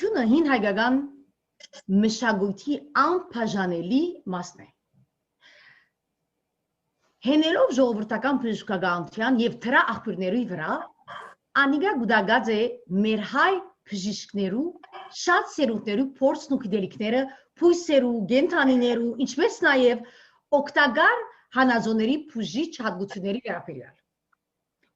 Գիտությունը հին հայկական մշակույթի անբաժանելի մասն է։ Հենելով ժողովրդական բժշկականության եւ դրա աղբյուրների վրա, անիգա գուտագած է մեր հայ բժիշկներու շատ սերունդներու փորձն ու գիտելիքները, փույսերու, գենթանիներու, ինչպես նաեւ օգտակար հանազոների բուժիչ հատկությունների վերաբերյալ։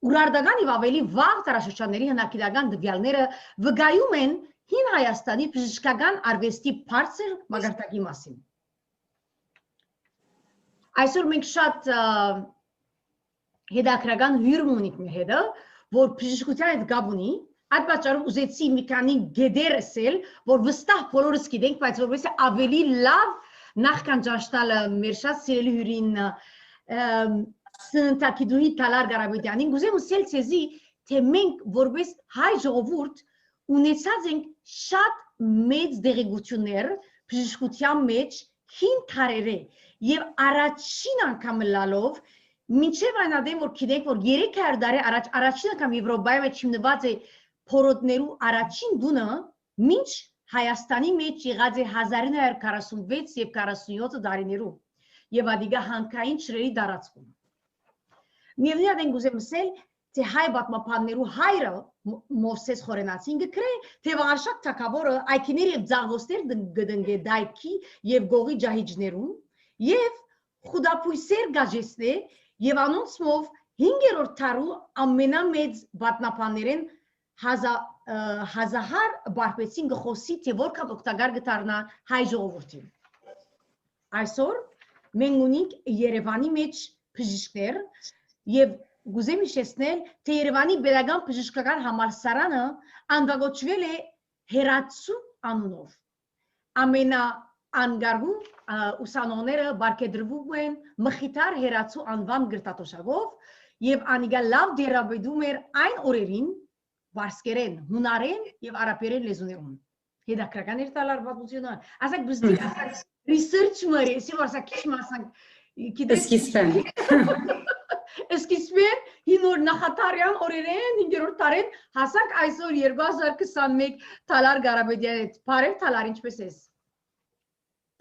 Ուրարտական եւ ավելի վաղ տարաշրջանների հնագիտական տվյալները վկայում են հին Հայաստանի բժշկական արվեստի բարձր մակարդակի մասին։ Այսօր մենք շատ հետաքրական հյուրում ունենք մեր հետը, որ բժշկության հետ կապ ունի, այդ պատճառով ուզեցի մի քանի գեդեր ասել, որ վստահ բոլորս գիտենք, բայց որպես ավելի լավ նախքան ճաշտալը մեր շատ սիրելի հյուրին Սննդակիդուհի Թալար Ղարաբեդյանին գուզեմ ասել ցեզի, թե մենք որպես հայ ժողովուրդ ունեցած ենք շատ մեծ դեղեցություններ բժշկության մեջ հին քարերը եւ առաջին անգամ լալով մինչեւ այն ադեմ որ գիտենք որ 300 տարի առաջ առաջին անգամ Եվրոպայի մեջ հիմնված է փորոտներու առաջին դունը մինչ Հայաստանի մեջ եղած է 1946 եւ 47 տարիներու եւ ադիգա հանքային ճրերի դարածքում Միևնույն են գուզեմ ասել թե հայ պատմապաններու հայրը Մովսես Խորենացին գկրե թե վարշակ թակավորը այքիներ եւ ձաղոստեր գդնգե դայքի եւ գողի ջահիջներուն եւ խուդապույսեր գաժեսնե եւ անոնցմով 5-րդ դարու ամենամեծ պատմապաններեն հազահար բարբեցին գխոսի թե որքան օգտակար գտարնա հայ ժողովրդին այսօր մենք ունենք Երևանի մեջ բժիշկներ եւ գուզեմ իշեցնել թե Երևանի Պետական բժշկական համալսարանը անվագոչվել է Հերացու անունով ամենաանգարու ուսանողները բարգետրվում են Մխիթար Հերացու անվան գրտատոշակով եւ անիգա լավ դերաբեդում էր այն օրերին վարսկերեն, հունարեն եւ արաբերեն լեզուներում հետաքրական էր տալարվածությունը ասեք բզդի ասեք research մարի սիվարսա քիչ մասանք գիտես Սկիզբեն հինոր նախատարյան օրերեն 5-րդ տարին հասանք այսօր 2021 Թալար Ղարաբեդյան հետ բարև Թալար ինչպես ես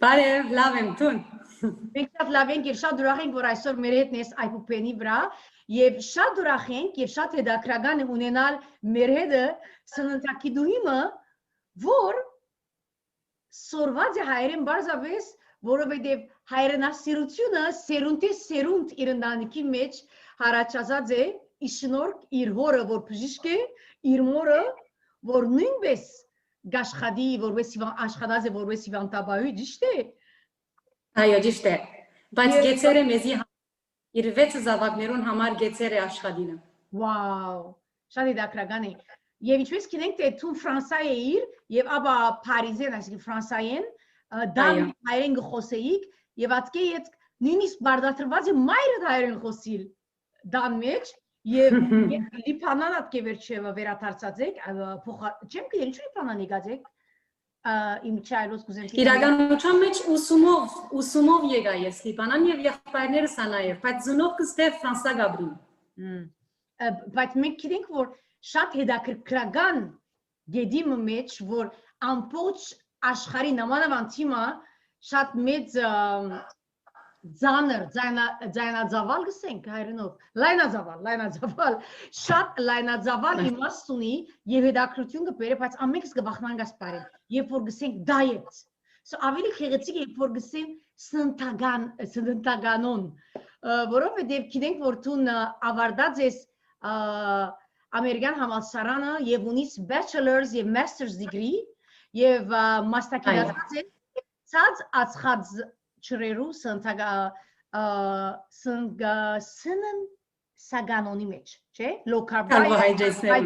Բարև լավ եմ տուն Մենք շատ լավ ենք եւ շատ ուրախ ենք որ այսօր մեր հետն ես IPP-ի վրա եւ շատ ուրախ ենք եւ շատ հետաքրական է ունենալ մեր հետը Սննդակիդուհիմը որ սորված է հայերեն բարձավես որովհետև հայրենասիրությունը սերունդ իր ընտանիքի մեջ հարաճած է իշնորհ իր հորը որ բժիշկ է իր մորը որ նույնպես գաշխադի որպես աշխատած է որպես հիվանդաբույժ ճիշտ է Այո ճիշտ է բայց գեցերը մեզի իր 6 զավակներուն համար գեցերը աշխատինը Վաու շատ հետաքրական է եւ ինչպես գիտենք թե դու Ֆրանսա էիր եւ ապա Փարիզեն այսինքն Ֆրանսայեն դամ հայերեն գխոսեիք եւ ատկե իդ նույնիսկ բարդատրված է մայրդ հայերեն խոսիլ դան մեջ եւ լիփանան ատկե վերջեվը վերադարձած եք չեմ գիտի ինչու լիփանան եկած եք իմ չայլոց կուզեմ իրականության մեջ ուսումով եկա ես լիփանան եւ եղբայրներս անայր բայց զնով կստե Ֆրանսա գաբրին բայց մենք գիտենք որ շատ հետաքրքրական գեդիմը մեջ որ ամբողջ աշխարհի նմանավանդ թիմը շատ մեծ ձանր ձայնաձավալ գսենք հայերենով լայնաձավալ շատ լայնաձավալ իմաստ ունի եւ հետաքրություն կբերի բայց ամենքս կվախնանք այս բարին երբ որ գսենք diet ավելի քեղեցիկ է երբ որ գսենք սննդականոն որովհետեւ գիտենք որ դու ավարտած ես ամերիկյան համալսարանը եւ ունիս bachelor's եւ master's degree եւ մասնակցած է ցած ածխած ճրերու սննդանոնի մեջ չէ low carbohydrate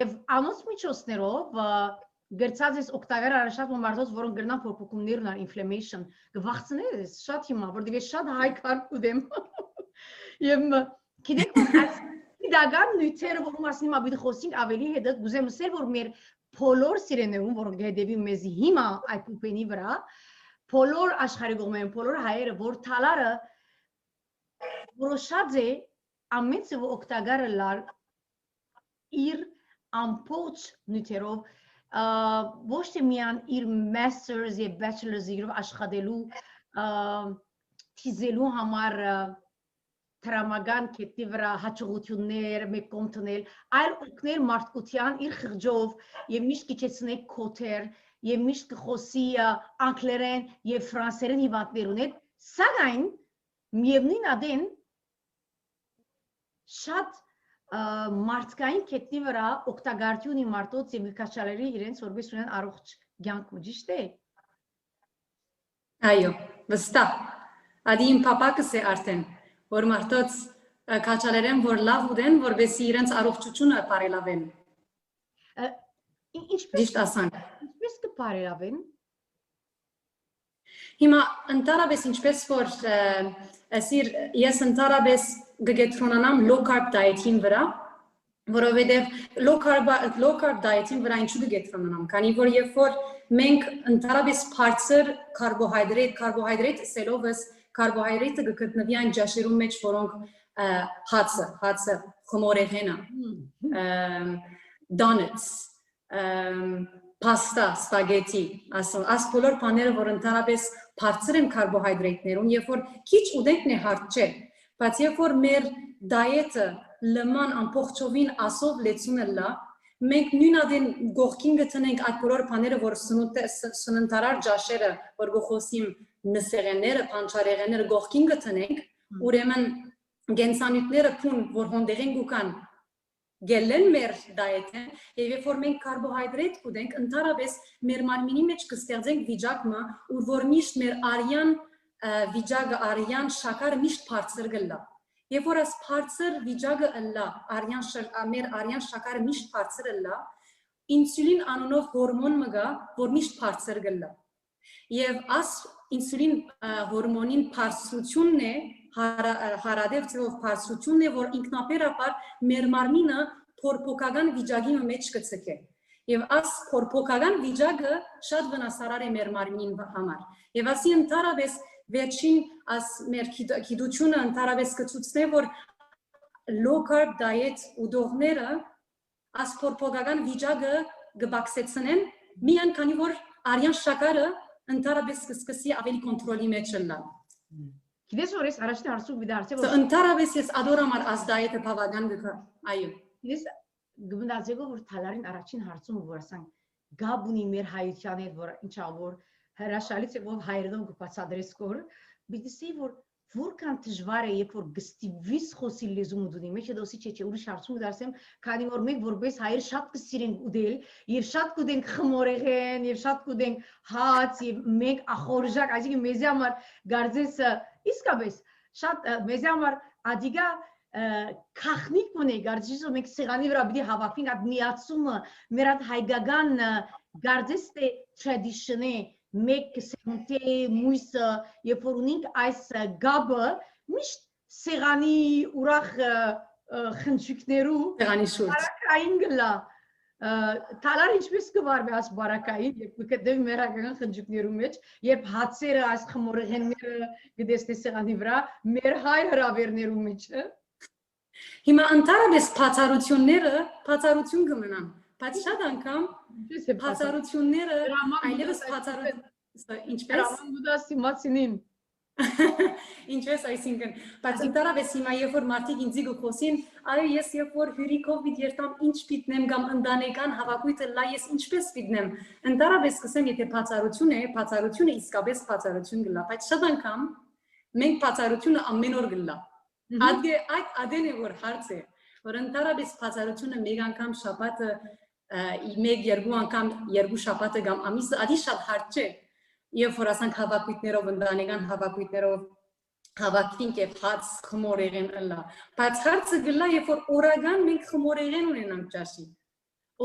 եւ անոնց միջոցներով գրծած ես օգտակար արաշատ մարդոց որոնք գրնան փոփոխումներ ունեն inflammation գվախցնել ես շատ հիմա որտեղ ես շատ high carb ուտեմ եւ գիտեք դագան նյութերը որ մասնի մաբիդ խոսենք ավելի հետը գուզեմ ասել որ մեր բոլոր սիրեներուն որոնք հետևի մեզի հիմա IPP-ի վրա բոլոր աշխարհի կողմերեն բոլոր հայերը որ Թալարը որոշած է ամեն ծով օգտակարը լալ իր ամբողջ նյութերով ոչ թե միան իր masters եւ bachelor's degree-ով աշխատելու թիզելու համար տրամական կետի վրա հաջողություններ մեկ կողմ տնել, այլ օգնել մարդկության իր խղճով եւ միշտ քիչեցնել կոթեր եւ միշտ կխոսի անգլերեն եւ ֆրանսերեն հիվանդներուն հետ, սակայն միևնույն ադեն շատ մարդկային կետի վրա օգտագործունի մարդոց եւ քաշալերի իրենց որպես ունեն առողջ կյանք ու ճիշտ է։ Այո, վստահ։ Ադի իմ պապակս է արդեն, որ մարդոց քաշալերեն որ լավ ուտեն, որովհետեւ իրենց առողջությունը բարելավեն։ Ճիշտ ասանք։ Ինչպես կբարելավեն։ Հիմա ընդհանրապես ինչպես որ ես ընդհանրապես գետրոնանամ low carb diet-ին վրա, որովհետև low carb diet-ին վրա ինչու գետրոնանամ, քանի որ երբ որ մենք ընդհանրապես բարձր կարբոհիդրետ սելովս կարբոհիդրետը գտնվի այն ջաշերում մեջ, որոնք հացը, խմորեղենը, donuts, pasta, spaghetti, այս բոլոր բաները, որ ընդհանրապես բարձր են կարբոհիդրետներում, երբ որ քիչ ուտենքն է հարց չէ, բայց երբ որ մեր դայետը լման ամբողջովին ասով լեցունը լա, մենք նույն ադեն գողքին գտնենք այդ բոլոր բաները, որ սննդարար ջաշերը, որ գողոսիմ նսեղենները, պանչարեղենները գողքին գտնենք, ուրեմն գենսանյութները փուն, որ հոնդեղեն գուկան գելեն մեր դայեթը, եւ երբ որ մենք կարբոհիդրետ կուտենք, ընդհանրապես մեր մարմինի մեջ կստեղծենք վիճակը, որ միշտ մեր արյան վիճակը, արյան շաքարը միշտ բարձր գլա։ Երբ որ այս բարձր վիճակը ըլլա, մեր արյան շաքարը միշտ բարձր ըլլա, ինսուլին անունով հորմոն մը գա, որ միշտ բարձր գլա։ Եվ այս ինսուլին հորմոնին բարձրությունն է, հարադեպ ծրով բարձրությունն է, որ ինքնաբերաբար մեր մարմինը փորփոքական վիճակի մեջ կցկե։ Եվ այս փորփոքական վիճակը շատ վնասարար է մեր մարմնին համար։ Եվ ասի ընդհանրապես վերջին այս մեր գիտությունը ընդհանրապես կցուցնե, որ low carb diet ուտողները այս փորփոքական վիճակը կբացեցնեն, միայն քանի որ արյան շաքարը ընդհանրապես կսկսի ավելի կոնտրոլի մեջ լալ։ Գիտես որ ես առաջին հարցում դարձել որ ընդհանրապես ես ադորամար այս դայեթը բավական գկա։ Այո։ Գիտես գմնդացեք որ թալարին առաջին հարցում որ ասանք գաբ ունի մեր հայության հետ որ ինչա որ հրաշալից է որ հայերեն կբացադրես կոր բիդիսի որ որքան դժվար է երբ որ գստիվիս խոսի լեզու դունի մեջ դոսի չէ ուրիշ հարցում դարձեմ քանի որ մենք որպես հայեր շատ կսիրենք ուդել եւ շատ կուտենք խմորեղեն եւ շատ կուտենք հաց եւ մենք ախորժակ այսինքն մեզի համար գարձես իսկապես շատ մեզի համար ադիգա քախնիկ ունի գարձես որ մենք սեղանի վրա պիտի հավաքվենք այդ միացումը մեր այդ հայկական գարձես թե tradition-ը մեկ սենտե մույսը երբ որ ունենք այս գաբը միշտ սեղանի ուրախ խնջիկներու սեղանի շուրջ բարակային գլա թալար ինչպես կվարվի այս բարակային երբ կգտնվի մեր հայկական խնջիկներու մեջ երբ հացերը այս խմորեղենները գտեսնի սեղանի վրա մեր հայ հրավերներու մեջ հիմա ընդհանրապես բացառություն կմնան բայց շատ անգամ բացառությունները այլևս բացառություն ինչպես մացինին ինչպես այսինքն բայց ընդհանրապես հիմա երբ որ մարդիկ ինձ գոհոսին այո ես երբ որ հյուրիկով պիտի երթամ ինչ պիտնեմ կամ ընտանեկան հավաքույթը լա ես ինչպես պիտնեմ ընդհանրապես կսեմ եթե բացառությունը իսկապես բացառություն գլա բայց շատ անգամ մենք բացառությունը ամեն օր գլա այդ ադեն է որ հարց է որ ընդհանրապես բացառությունը մեկ անգամ շաբաթը մեկ-երկու անգամ երկու շաբաթը կամ ամիսը ադի շատ հարց չէ Եվ որ ասանք հավաքույթներով, ընտանեկան հավաքույթներով հավաքվենք եւ հաց խմորեղեն ըլլա։ Բայց հարցը գլա, երբ որ օրական մենք խմորեղեն ունենանք ջաշի։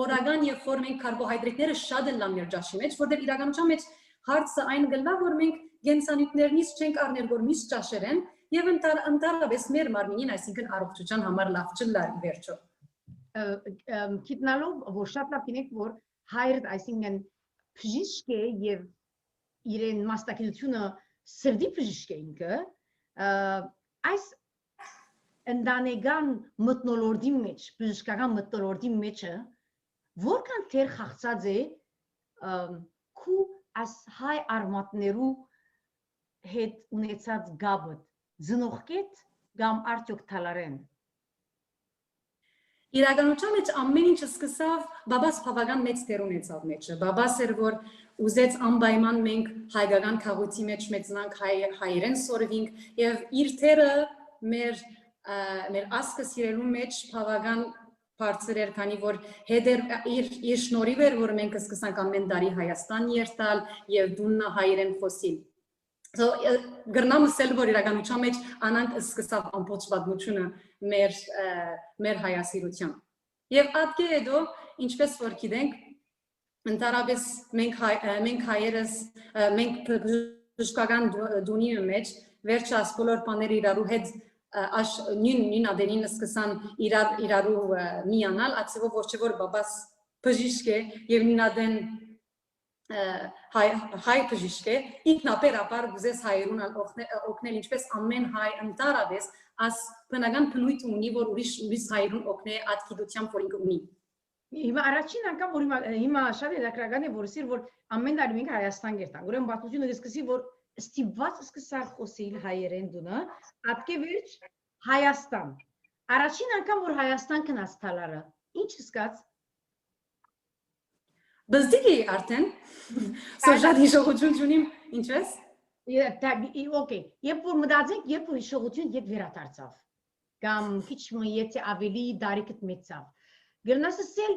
Օրական երբ որ մենք կարբոհիդրետները շատ ըլլան մեր ջաշի մեջ, որտեղ իրականության մեջ հարցը այն գլա, որ մենք գենսանյութերից չենք առնել, որ միշտ ջաշեր են եւ ընդհանրապես մեր մարմինին, այսինքն առողջության համար լավ չլա վերջո։ Գիտնալով որ շատ լավ գինեք, որ հայրդ այսինքն բժիշկ է եւ իրեն մասնակցությունը սրդի բժիշկ է ինքը այս ընտանեկան մթնոլորտի մեջ բժշկական մթնոլորտի մեջը որքան թեր խաղացած է քու as հայ արմատներու հետ ունեցած գաբը զնողքետ կամ արդյոք թալարեն Իրականության մեջ ամեն ինչ սկսավ բաբաս բավական մեծ դեր ունեցավ մեջը բաբաս էր որ ուզեց անպայման մենք հայկական քաղաքի մեջ մեծնանք հայերեն սորվինք եւ իր թերը մեր ասկը սիրելու մեջ բավական բարձր էր քանի որ հետեր իր շնորհիվ էր որ մենք սկսանք ամեն տարի Հայաստան երթալ եւ դուննա հայերեն խոսիլ So գրնամսել որ իրականության մեջ անանք սկսավ ամբողջ պատմությունը մեր հայասիրության եւ ատկե հետո ինչպես որ գիտենք ընդհանրապես մենք հայերս մենք բժշկական դունի մեջ վերջաս բոլոր բաները իրարու հետ նույն ադերին սկսան իրարու միանալ ացեվով ոչ որ բաբաս բժիշկ է եւ նույն ադեն հայ բժիշկ է ինքնաբերաբար գուզես հայերուն օգնել ինչպես ամեն հայ ընդհանրապես as բնական բնույթ ունի որ ուրիշ հայերուն օգնե այդ գիտությամբ որ ինքը ունի Հիմա առաջին անգամ որ հիմա շատ հետաքրքրական է որ ասիր որ ամեն տարի մենք Հայաստան գերտանք ուրեմն պատմությունը սկսի որ ստիպված սկսար խոսել հայերեն դունը ապկե վերջ Հայաստան առաջին անգամ որ Հայաստան կնաց թալարը ինչ սկաց Բզդիգի արդեն սոժատ հիշողություն ունիմ ինչպես Okay երբ որ մտածենք երբ որ հիշողություն երբ վերադարձավ կամ քիչ եթե ավելի դարիքդ մեծավ Գերնաս ասել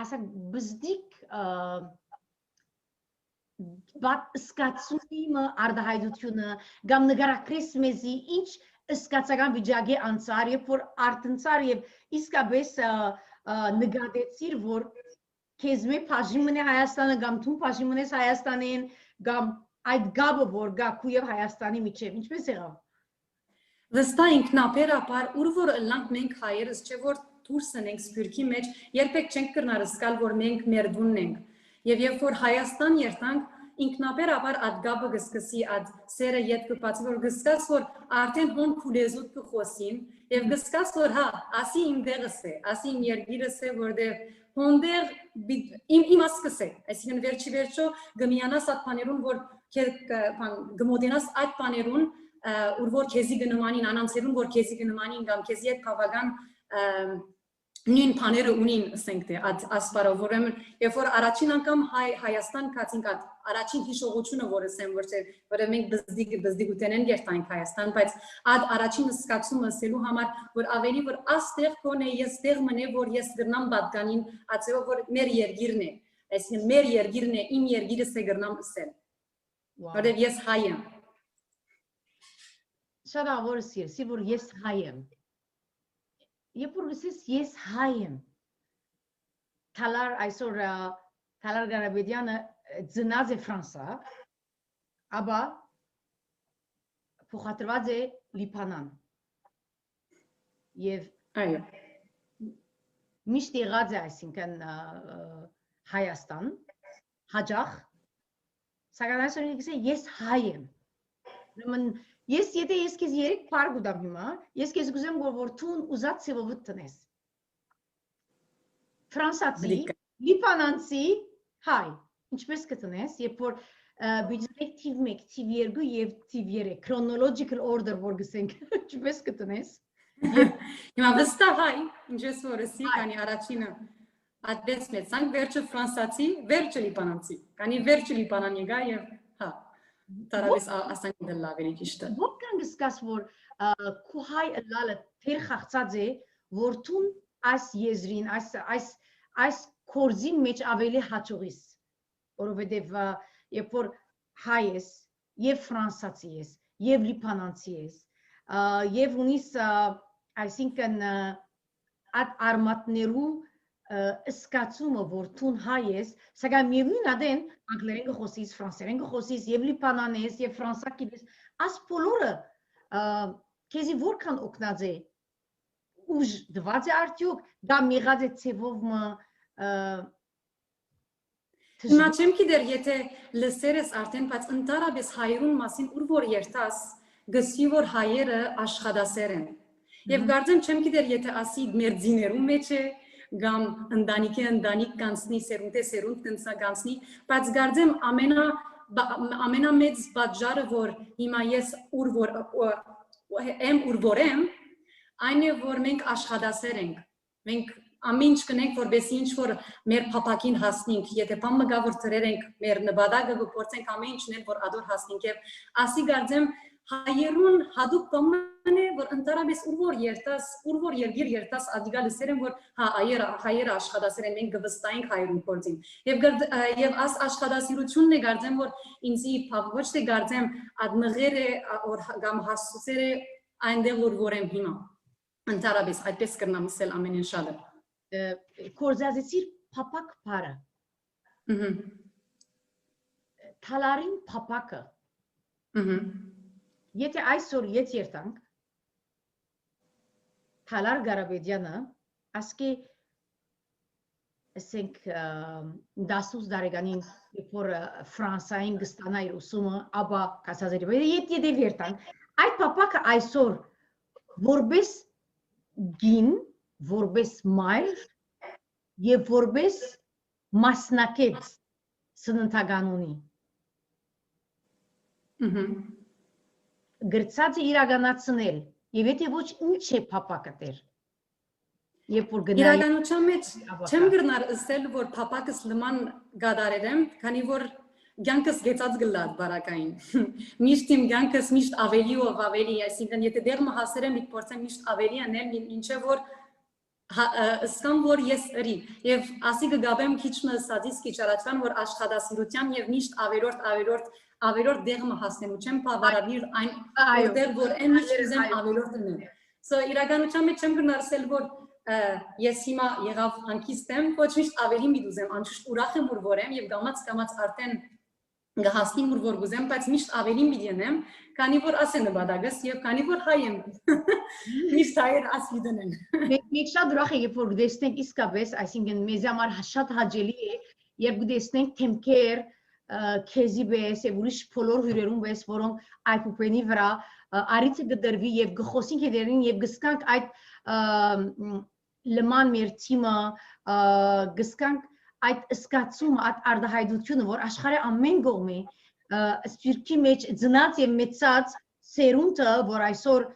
ասակ բզդիկ բաց սկացումը արդահայտությունը կամ նկարագրես մեզի ինչ սկացական վիճակի անցար երբ որ արտնցար եւ իսկապես նկատեցիր որ քեզ մի բաժին է Հայաստանը կամ դու բաժին ես Հայաստանին կամ այդ գաբը որ գա քու եւ Հայաստանի միջև ինչպես եղավ Վստահ ինքնաբերաբար ուր որ լանք մենք հայերս չէ որ դուրս ենք սփյուռքի մեջ երբեք չենք կրնար սկալ որ մենք մեր դունն ենք եւ երբ որ Հայաստան երթանք ինքնաբերաբար այդ գաբը գսկսի այդ սերը յետ կպացի որ գսկաս որ արդեն հոն քուլեզուտ կխոսին եւ գսկաս որ հա ասի իմ դերս է ասի իմ երգիրս է որտեղ հոնդեր իմ ասկս է այսինքն վերջո գմիանաս այդ բաներուն որ գմոդենաս այդ բաներուն ուր որ քեզի գնմանին անանցերուն որ քեզի գնմանին կամ քեզի հետ բավական նույն բաները ունին ասենք թե ասպարով ուրեմն երբ որ առաջին անգամ Հայաստան կացինք առաջին հիշողությունը որ ասեմ որ մենք բզդիգուտենեն երթանք Հայաստան բայց այդ առաջին սկացումը ասելու համար որ ավելի որ աստեղ կոնե ես տեղ մնե որ ես գրնամ պատկանին ացեով որ մեր երգիրն է այսինքն մեր երգիրն է իմ երգիրս է գրնամ ասել որտեղ ես հայ եմ Շատ ավոր սիրսի որ ես հայ եմ Երբ որ ասես ես հայ եմ Թալար այսօր Թալար Ղարաբեդյանը ծնած է Ֆրանսա ապա փոխադրված է Լիբանան եւ այո միշտ եղած է այսինքն Հայաստան հաջող սակայն այսօր ես հայ եմ ուրեմն Ես եթե ես քեզ երեք բար գուտամ հիմա, ես քեզ գուզեմ որ թուն ուզած ծևով տնես։ Ֆրանսացի, լիբանանցի, հայ, ինչպես կտնես, երբ որ բիջնեք թիվ 1, թիվ 2 եւ թիվ 3 chronological order որ գսենք, ինչպես կտնես։ Հիմա վստահ հայ, ինչպես որ ասի, քանի առաջինը այդպես մեծանք, վերջը ֆրանսացի, վերջը լիբանանցի, քանի վերջը լիբանան եկա եւ հա Տարավես ասանի դել ավելի ճիշտ է։ Որքան գսկաս որ քու հայ լալը թեր խաղացած է որ տուն այս եզրին այս կորզի մեջ ավելի հաջողիս որովհետև երբ որ հայ ես եւ ֆրանսացի ես եւ լիբանանցի ես եւ ունիս այսինքն այդ արմատներու սկացումը որ տուն հայ ես սակայն միևնույն ադեն անգլերեն կխոսիս ֆրանսերեն կխոսիս եւ լիբանան ես եւ ֆրանսա գիտես աս բոլորը քեզի որքան օգնած է ուժ դված է արդյոք դա միղած է ցևով Հիմա չեմ գիտեր եթե լսերես արդեն բայց ընդհանրապես հայերուն մասին ուր որ երթաս գսի որ հայերը աշխատասեր են եւ կարծեմ չեմ գիտեր եթե ասի մեր ձիներու մեջ է կամ ընտանիքի ընտանիք կանցնի, սերունդը սերունդ կանցնի, բայց գարձեմ ամենամեծ պատճառը, որ հիմա ես ուր որ եմ, այն է, որ մենք աշխատասեր ենք, մենք ամեն ինչ կնենք, որբեսի ինչ որ մեր փապակին հասնենք, եթե բան մգա որ ծրեր ենք, մեր նպատակը գործենք ամեն ինչն էլ, որ ադոր հասնենք եւ ասի գարձեմ հայերուն հadoop բան է, որ ընդհանրապես ուր որ երգիր երտաս ադիգա լսեր են, որ հա հայերը աշխատասեր են, մենք գվստայինք հայերուն գործին եւ աս աշխատասիրությունն է գարձեմ, որ ինձի ոչ թե գարձեմ ադմղեր է կամ հասուսեր է այնտեղ որ եմ հիմա ընդհանրապես այդպես կրնամ ասել ամեն ինչ շալը կորզածիր փապակ բարը թալարին փապակը Եթե այսօր ետ երտանք Թալար Գարաբեդյանը ասկի ասենք 18 տարեկանին երբ որ Ֆրանսիային գստանա իր ուսումը ապա կասազերի ետ երտանք այդ փապակը այսօր որպես գին որպես մայր եւ որպես մասնակից սննդականունի գրծած է իրականացնել եւ եթե ոչ ինչ է փապակը դեր երբ որ գնայի իրականության մեջ չեմ գրնար ասել որ փապակս լման գադարերեմ քանի որ Գյանքս գեցած գլած բարակային միշտ իմ գյանքս միշտ ավելի ու ավելի այսինքն եթե դեռ մահասեր եմ իփորձեմ միշտ ավելի անել ինչը որ սկամ որ ես ըրի եւ ասի կգաբեմ քիչ մսածից քիչ առաջան որ աշխատասիրության եւ միշտ ավերորդ դեղ մահասնելու չեմ բավարարիր այն որտեղ որ այն միշտ ուզեմ ավերորդ դնել so իրականության մեջ չեմ գնարսել որ ես հիմա եղավ հանկիստ եմ ոչ միշտ ավելի մի դուզեմ անշուշտ ուրախ եմ որ եմ եւ գամած արդեն Գահասնի որ գուզեմ, բայց միշտ ավելի մի դենեմ, քանի որ ասեն նպատակս եւ քանի որ հայ եմ։ Միշտ հայեր ասի դնեն։ Մենք շատ ուրախ ենք, երբ որ գտեսնենք իսկապես, այսինքն մեզ համար շատ հաճելի է, երբ գտեսնենք թեմքեր, քեզի բես եւ ուրիշ բոլոր հյուրերուն բես, որոնք այփուպենի վրա արիցը գդրվի եւ գխոսին կդերին եւ գսկանք այդ լման մեր թիմը գսկանք այդ սկացումը, այդ արդահայտությունը, որ աշխարհի ամեն կողմի սպիրկի մեջ ծնած եւ մեծած սերունդը, որ այսօր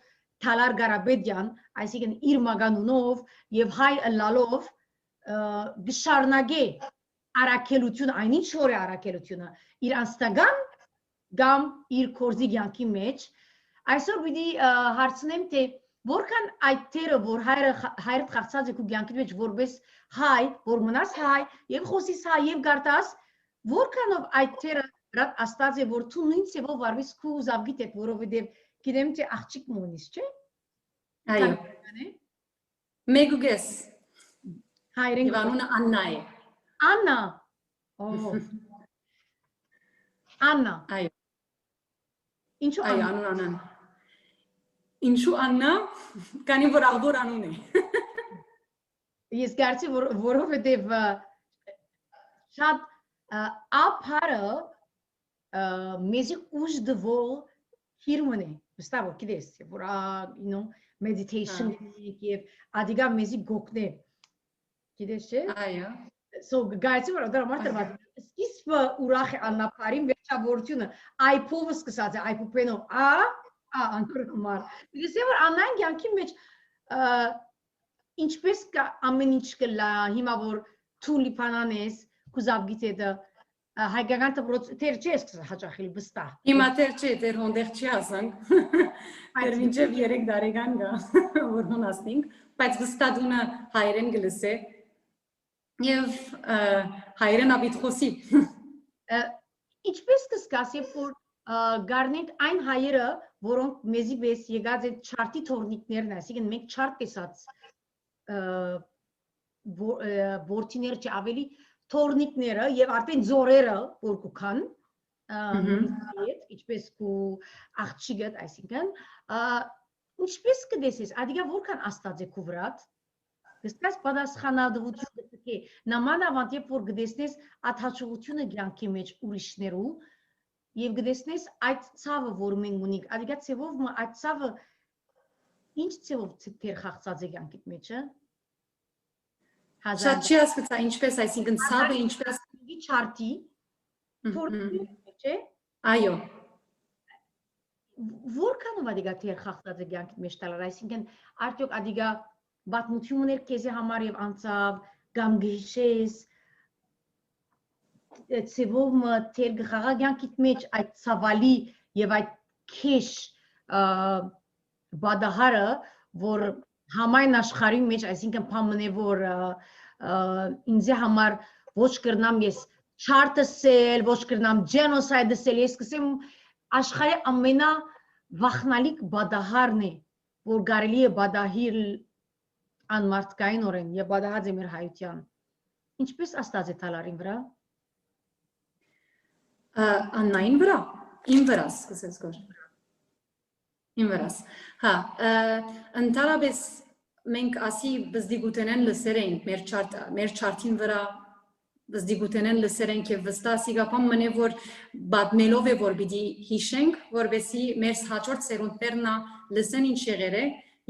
Թալար Գարաբեդյան, այսինքն իր մագանունով եւ հայ ըլլալով գշարնագե արակելությունը, այնինչ որ է արակելությունը, իր անստական կամ իր կորզի կյանքի մեջ, այսօր պիտի հարցնեմ, թե որքան այդ տերը, որ հայրդ խաղացած է քու կյանքի մեջ որպես հայ, որ մնաս հայ, եւ խոսիս հայ, եւ գարտաս, որքանով այդ տերը ռատ աստած է, որ դու նույն ծևով վարվես քու զավգիտ հետ, որովհետեւ գիտեմ թե աղջիկ մոնիս, չէ՞։ Այո։ Մեգուգես։ Հայրեն անունը Աննա է։ Աննա։ Օ։ Աննա։ Այո։ Ինչու այո, անունը Աննան։ Ինչու Աննա, քանի որ աղբոր անուն է։ Ես գարցի որովհետև շատ ապարը մեզի ուժ դվող հիրմն է, վստահ որ գիտես, որ meditation եւ ադիգա մեզի գոկն է, գիտես չէ։ Այո։ So գարցի որ դրա մարդը սկիզբը ուրախ է աննապարին վերջավորությունը այփովը սկսած է այփուպենով անկրկմար։ Դες որ անայն կյանքի մեջ ինչպես կա ամեն ինչ կլա հիմա որ թու լիփանանես կուզավգիտ է դա հայկական դպրոց թեր չի սկսած հաճախել վստահ։ Հիմա թեր չի, դեր հոնդեղ չի ասանք։ Դեր մինչև 3 տարեկան գա որ հոնաստինք, բայց վստահ դունը հայերեն գլսե եւ հայերեն ապիտ խոսի։ Ինչպես կսկաս երբ որ գարնենք այն հայերը, որոնք մեզի պես եկած են չարտի թորնիկներն, այսինքն մենք չարտ տեսած որդիներ չի ավելի թորնիկները եւ արդեն ձորերը որ կան ինչպես կու աղջիկը այսինքն ինչպես կդեսես ադիգա որքան աստած է քու վրատ դες պատասխանատվությունը պետք է նամանավանդ երբ որ գտեսնես աթաչողությունը կյանքի մեջ ուրիշներու եւ գտեսնես այդ ցավը որ մենք ունենք ադիգա ցևով այդ ցավը ինչ ցևով թեր խաղացած է կյանքիդ մեջը Շատ չի հասկացա ինչպես, այսինքն սաբը ինչպես չարտի թուրքի չէ։ Այո։ Որքանով ադիգա թեր խախտած է կյանքի մեջ տալար, այսինքն արդյոք ադիգա բացմություն ուներ քեզի համար եւ անցավ կամ գիշես ծևով թեր գխաղա կյանքիդ մեջ այդ ցավալի եւ այդ քեշ բադահարը որ համայն աշխարհի մեջ այսինքն փամնե որ ինձ համար ոչ կրնամ ես չարտսել ոչ կրնամ ջենոսայդսել ես կսեմ աշխարհի ամենա վախնալիք բադահարն է որ կարելի է բադահիր անմարտկային օրեն եւ բադահած է մեր հայության ինչպես աստած է տալարին վրա աննային վրա իմ վրաս կսես գոր իմ վրաս հա ընդհանրապես մենք ասի բզդիգուտենեն լսեր ենք մեր չարտին վրա բզդիգուտենեն լսեր ենք եւ վստահ սիգապան մնե որ բադմելով է որ պիտի հիշենք որովհետեւ մեր հաջորդ սերունդներն լսեն ինչ եղեր է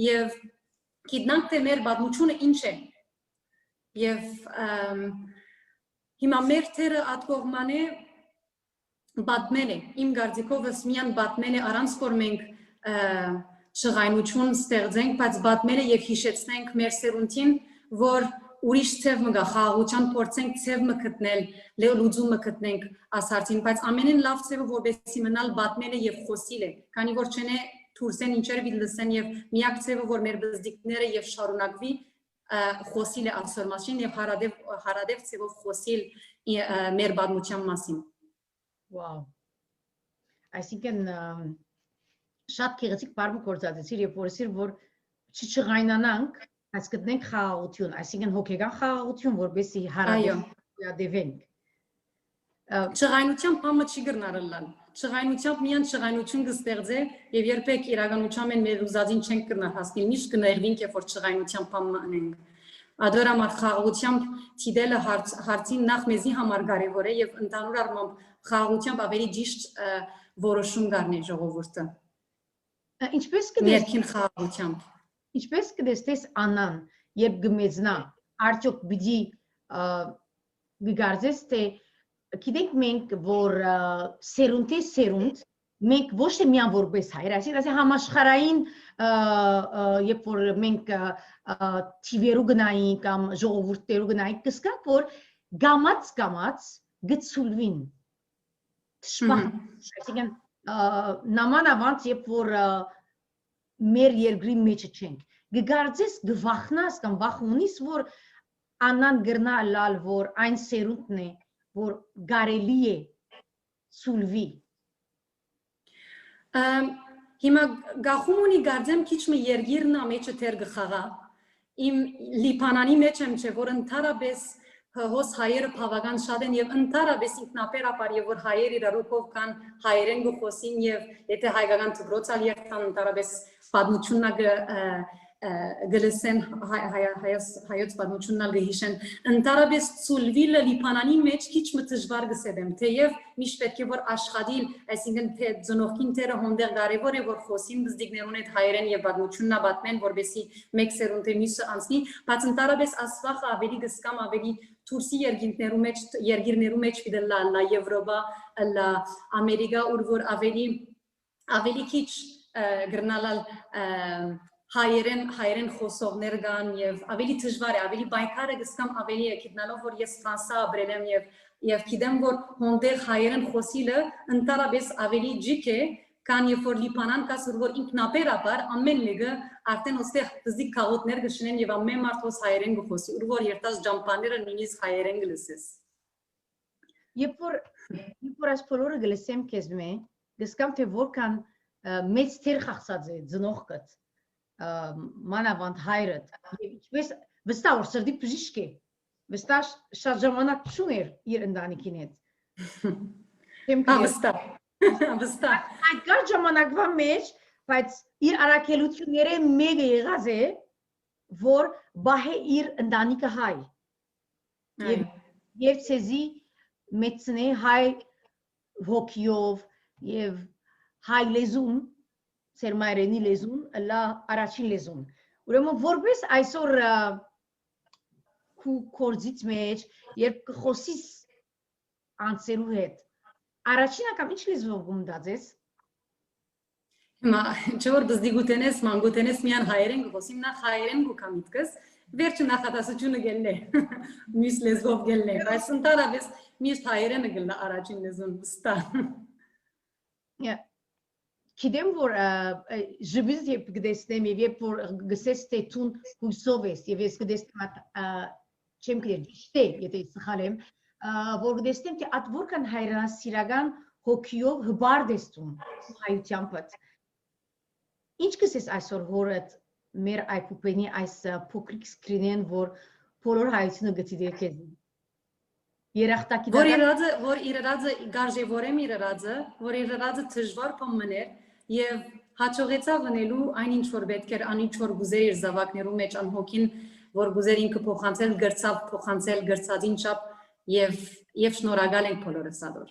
եւ գիտնանք թե մեր բադմությունը ինչ է եւ հիմա մեր թերը ատկողման է բադմել է իմ գարձիկովս միան բադմել է առանց որ մենք շղայնություն ստեղծենք բայց բադմել է եւ հիշեցնենք մեր սերունդին որ ուրիշ ցև մգա խաղաղության փորձենք ցև մը գտնել լուծումը գտնենք ասարցին բայց ամենին լավ ցևը որբեսի մնալ բադմելը եւ խոսիլ է քանի որ չենե թուրսեն ինչեր վիլ լսեն եւ միակ ցևը որ մեր բզդիկները եւ շարունակվի խոսիլ է ասորմաշին եւ հարադեվ ցևով խոսիլ մեր բադմության մասին Wow այսինքն շատ գեղեցիկ բառը կործածեցիր եւ որսիր որ չչղայնանանք Այս գտնենք խաղաղություն, այսինքն հոգեգան խաղաղություն, որպեսզի հարադևենք։ Չղայնությամբ համը չի գրնարելան։ Չղայնությամբ միան չղայնություն կստեղծե եւ երբեք իրականությամբ մեր ուզածին չենք կրնար հասնել, միշտ կներվինք, երբ որ չղայնությամբ համը անենք։ Ադորամար խաղաղությամբ թիդելը հարցին նախ մեզի համար կարևոր է եւ ընդհանուր առմամբ խաղաղությամբ ավելի ճիշտ որոշում կառնի ժողովուրդը։ Ինչպես կդես ներքին խաղաղությամբ Ինչպես կդեսնես Անան, երբ գմեծնա, արդյոք պիտի գգարձես, թե գիտենք մենք, որ սերունդի սերունդ, մենք ոչ թե միան որպես հայր, այսինքն համաշխարհային, երբ որ մենք թիվերու գնային կամ ժողովուրդներու գնային, կսկանք, որ գամած գծուլվին, այսինքն նամանավանց, երբ որ մեր երկրի մեջը չենք, գգարձես գվախնաս կամ վախունիս, որ անան գրնա լալ, որ այն սերունդն է, որ գարելի է սուլվի։ Հիմա գախում ունի գարձեմ քիչ մը երգիրն ամեջը թեր գխաղա, իմ լիպանանի մեջ եմ չէ, որ ընդհանրապես հոս հայերը բավական շատ են եւ ընդհանրապես ինքնաբերաբար եւ որ հայեր իրարուքով կան հայերեն գխոսին եւ եթե հայկական դպրոցալ երթան ընդհանրապես պատմությունն գլսեն հայոց պատմությունն գհիշեն ընդհանրապես ծուլվիլը լիպանանի մեջ քիչ մը դժվար գսեդեմ թեև միշտ պետք է որ աշխատիլ այսինքն թե ծնողքին թերը հոնդեր կարևոր է որ խոսին բզդիկներուն հետ հայերեն եւ պատմությունն պատմեն որովհետեւ մեկ սերունդը մյուսը անցնի բայց ընդհանրապես ասվախը ավելի գսկամ ավելի Թուրսի երգիրներու մեջ վիդելլա լա Եվրոպա, լա Ամերիկա, ուր որ ավելի քիչ գրնալալ հայերեն խոսողներ կան եւ ավելի դժվար է, ավելի բայկար է գսկամ ավելի է գիտնալով որ ես Ֆրանսա ապրել եմ եւ գիտեմ որ հոնդեր հայերեն խոսիլը ընդհանրապես ավելի ջիկ է Կան երբ որ լիպանան կաս որ ինքնաբերաբար ամեն մեկը արդեն ոստեղ դզիկ քաղաքներ գշնեն եւ ամեն մարդ ոս հայերեն գխոսի ուր որ երտած ջամպաները նույնիսկ հայերեն գլսես Երբ որ այս բոլորը գլսեմ քեզ մե գսկամ թե որքան մեծ թեր խախսած է ծնողքդ մանավանդ հայրդ եւ ինչպես վստահ որ սրդի բժիշկ է վստահ շատ ժամանակ չուներ իր ընտանիքին հետ վստահ Այդ կար ժամանակվա մեջ, բայց իր առաքելությունները մեկը եղած է, որ բահե իր ընտանիքը հայ։ Եվ ցեզի մեծնե հայ հոգիով եւ հայ լեզուն, սերմայրենի լեզուն, լա առաջին լեզուն։ Ուրեմն որպես այսօր քու կորձից մեջ, երբ կխոսիս անձերու հետ, առաջին անգամ ինչ լեզվով գումդածես։ Հիմա չէ որ բզդիգուտենես, մանգուտենես միան հայերեն գոսիմ նախ հայերեն գուկամիտկս, վերջը նախատասությունը գելնե, մյուս լեզվով գելնե, բայց ընդհանրապես միշտ հայերենը գլնա առաջին լեզուն վստահ։ Գիտեմ որ ժբիզ երբ գտեսնեմ եւ երբ որ գսես թե տուն հուսով ես եւ ես գտեսնեմ չեմ գիտեմ ճիշտ է եթե սխալ եմ որ գտեսնեմ թե at որքան հայրենասիրական հոգիով հբարդ ես տուն հայությամբ ինչ կսես այսօր հորդ մեր այփուպենի այս փոքրիկ սկրինեն որ բոլոր հայությունը գտի դեքեզ երախտակի որ իրարածը գարժևորեմ իրարածը որ իրարածը դժվար փոմներ եւ հաջողեցավ վնելու այնինչ որ պետք էր անինչ որ գուզեր իր զավակներու մեջ անհոգին որ գուզեր ինքը փոխանցել գրծավ փոխանցել գրծածին չափ եւ շնորհակալ ենք բոլորս ադոր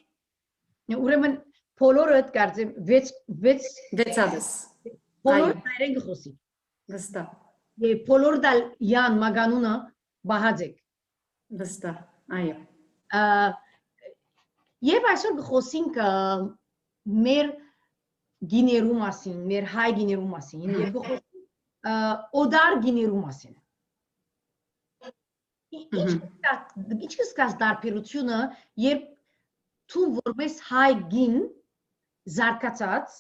ուրեմն բոլորը կարծեմ 6-ից բոլոր հայերեն գխոսի վստահ եւ բոլոր դալ յան մագանունը բահաձեք վստահ այո եւ այսօր գխոսինք մեր գիներու մասին, մեր հայ գիներու մասին, եւ գխոսինք օդար գիներու մասին։ Ինչ կսկաս դարբերությունը, երբ դու որպես հայ գին զարգացած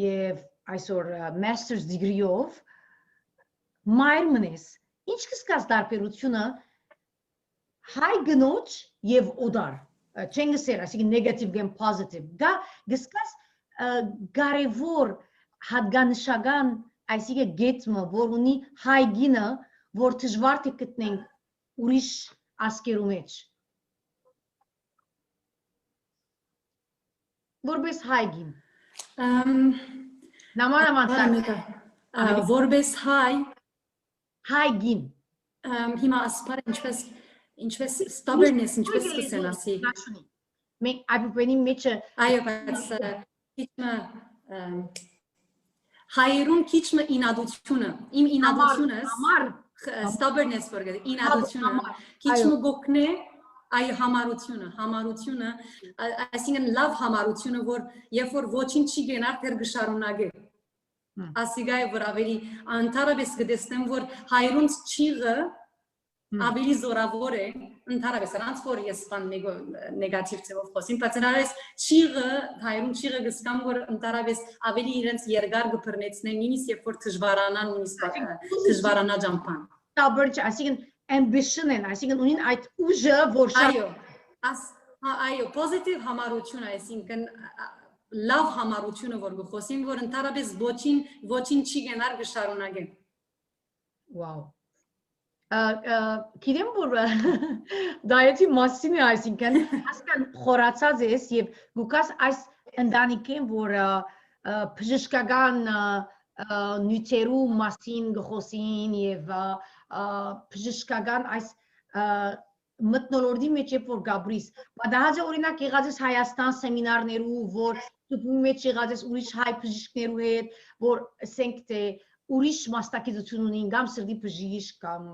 եւ այսօր master's degree-ով մայր մնես, ինչ կսկաս դարբերությունը հայ գնոջ եւ օդար, չեն գսեր, այսինքն negative կամ positive, գա գսկաս կարևոր հատկանշական այսինքն գետմը որ ունի հայ գինը որ դժվար է գտնենք ուրիշ ասկերու մեջ որպես հայ գին նամանամանցակ որպես հայ գին հիմա ասպար ինչպես stubbornness ինչպես կսեն ասի մենք այբուբենի մեջը այո բայց քիչը հայերուն քիչը ինադությունը իմ ինադությունս stubbornness որգե ինադությունը քիչը գոքնե այ համառությունը այսինքն լավ համառությունը որ երբ որ ոչինչ չի գնար դեռ գշարունակե ասիգայ որ ավելի անտարաբես գտեսնեմ որ հայերուն ճիղը ավելի զորավոր է ընդհանրապես նրանց որ ես բան նեգատիվ ձևով խոսիմ բայց նրանց ճիղը հայերուն ճիղը գսկամ որ ընդհանրապես ավելի իրենց երկար գբռնեցնեն նույնիսկ երբ որ դժվարանան նույնիսկ դժվարանա ջամփան stubborn այսինքն ambition են այսինքն ունին այդ ուժը որ այո positive համառություն այսինքն լավ համառությունը որ գխոսին որ ընդհանրապես ոչինչ չի գնար գշարունակեն wow Գիտեմ որ դայեթի մասին է այսինքն հասկան խորացած ես եւ գուկաս այս ընտանիքին որ բժշկական նյութերու մասին գխոսին եւ բժշկական այս մտնոլորտի մեջ երբ որ գաբրիս բադահաձը օրինակ եղած ես Հայաստան սեմինարներու որ դու մեջ եղած ես ուրիշ հայ բժիշկներու հետ որ ասենք թե ուրիշ մասնակցություն ունին կամ սրտի բժիշկ կամ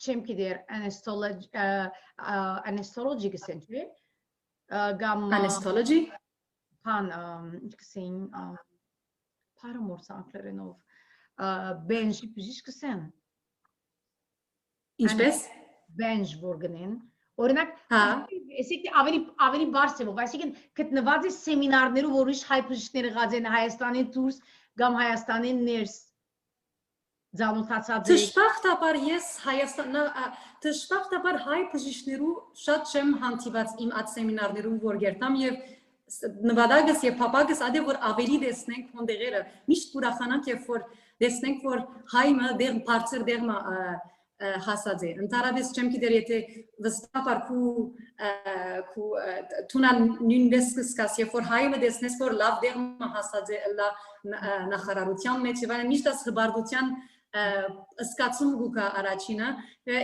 չեմ գիտեր anestology գսեն չէ կամ anestology pan ինչ գսեն parամորս անգլերենով bench բժիշկ գսեն ինչպես bench որգնեն օրինակ այսինքն ավելի բարձր է այսինքն գտնված է սեմինարներով որ ուրիշ հայ բժիշկներ եղած են Հայաստանի դուրս կամ Հայաստանի ներս ծանոթացած Դժբախտաբար ես դժբախտաբար հայ բժիշկներու շատ չեմ հանդիպած իմ այդ սեմինարներում որ գերտամ եւ նվադագս եւ փապագս ադե որ ավելի տեսնենք փոնդեղերը միշտ ուրախանանք եւ որ տեսնենք որ հայը դեր բարձր դերմա հասած է ընդհանրապես չեմ գիտեր եթե վստահաբար քու թունան նույնպես կսկաս եւ որ հայը տեսնես որ լավ դերմա հասած է նախարարության մեջ եւ միշտ աս հբարդության սկացում գուկա առաջինը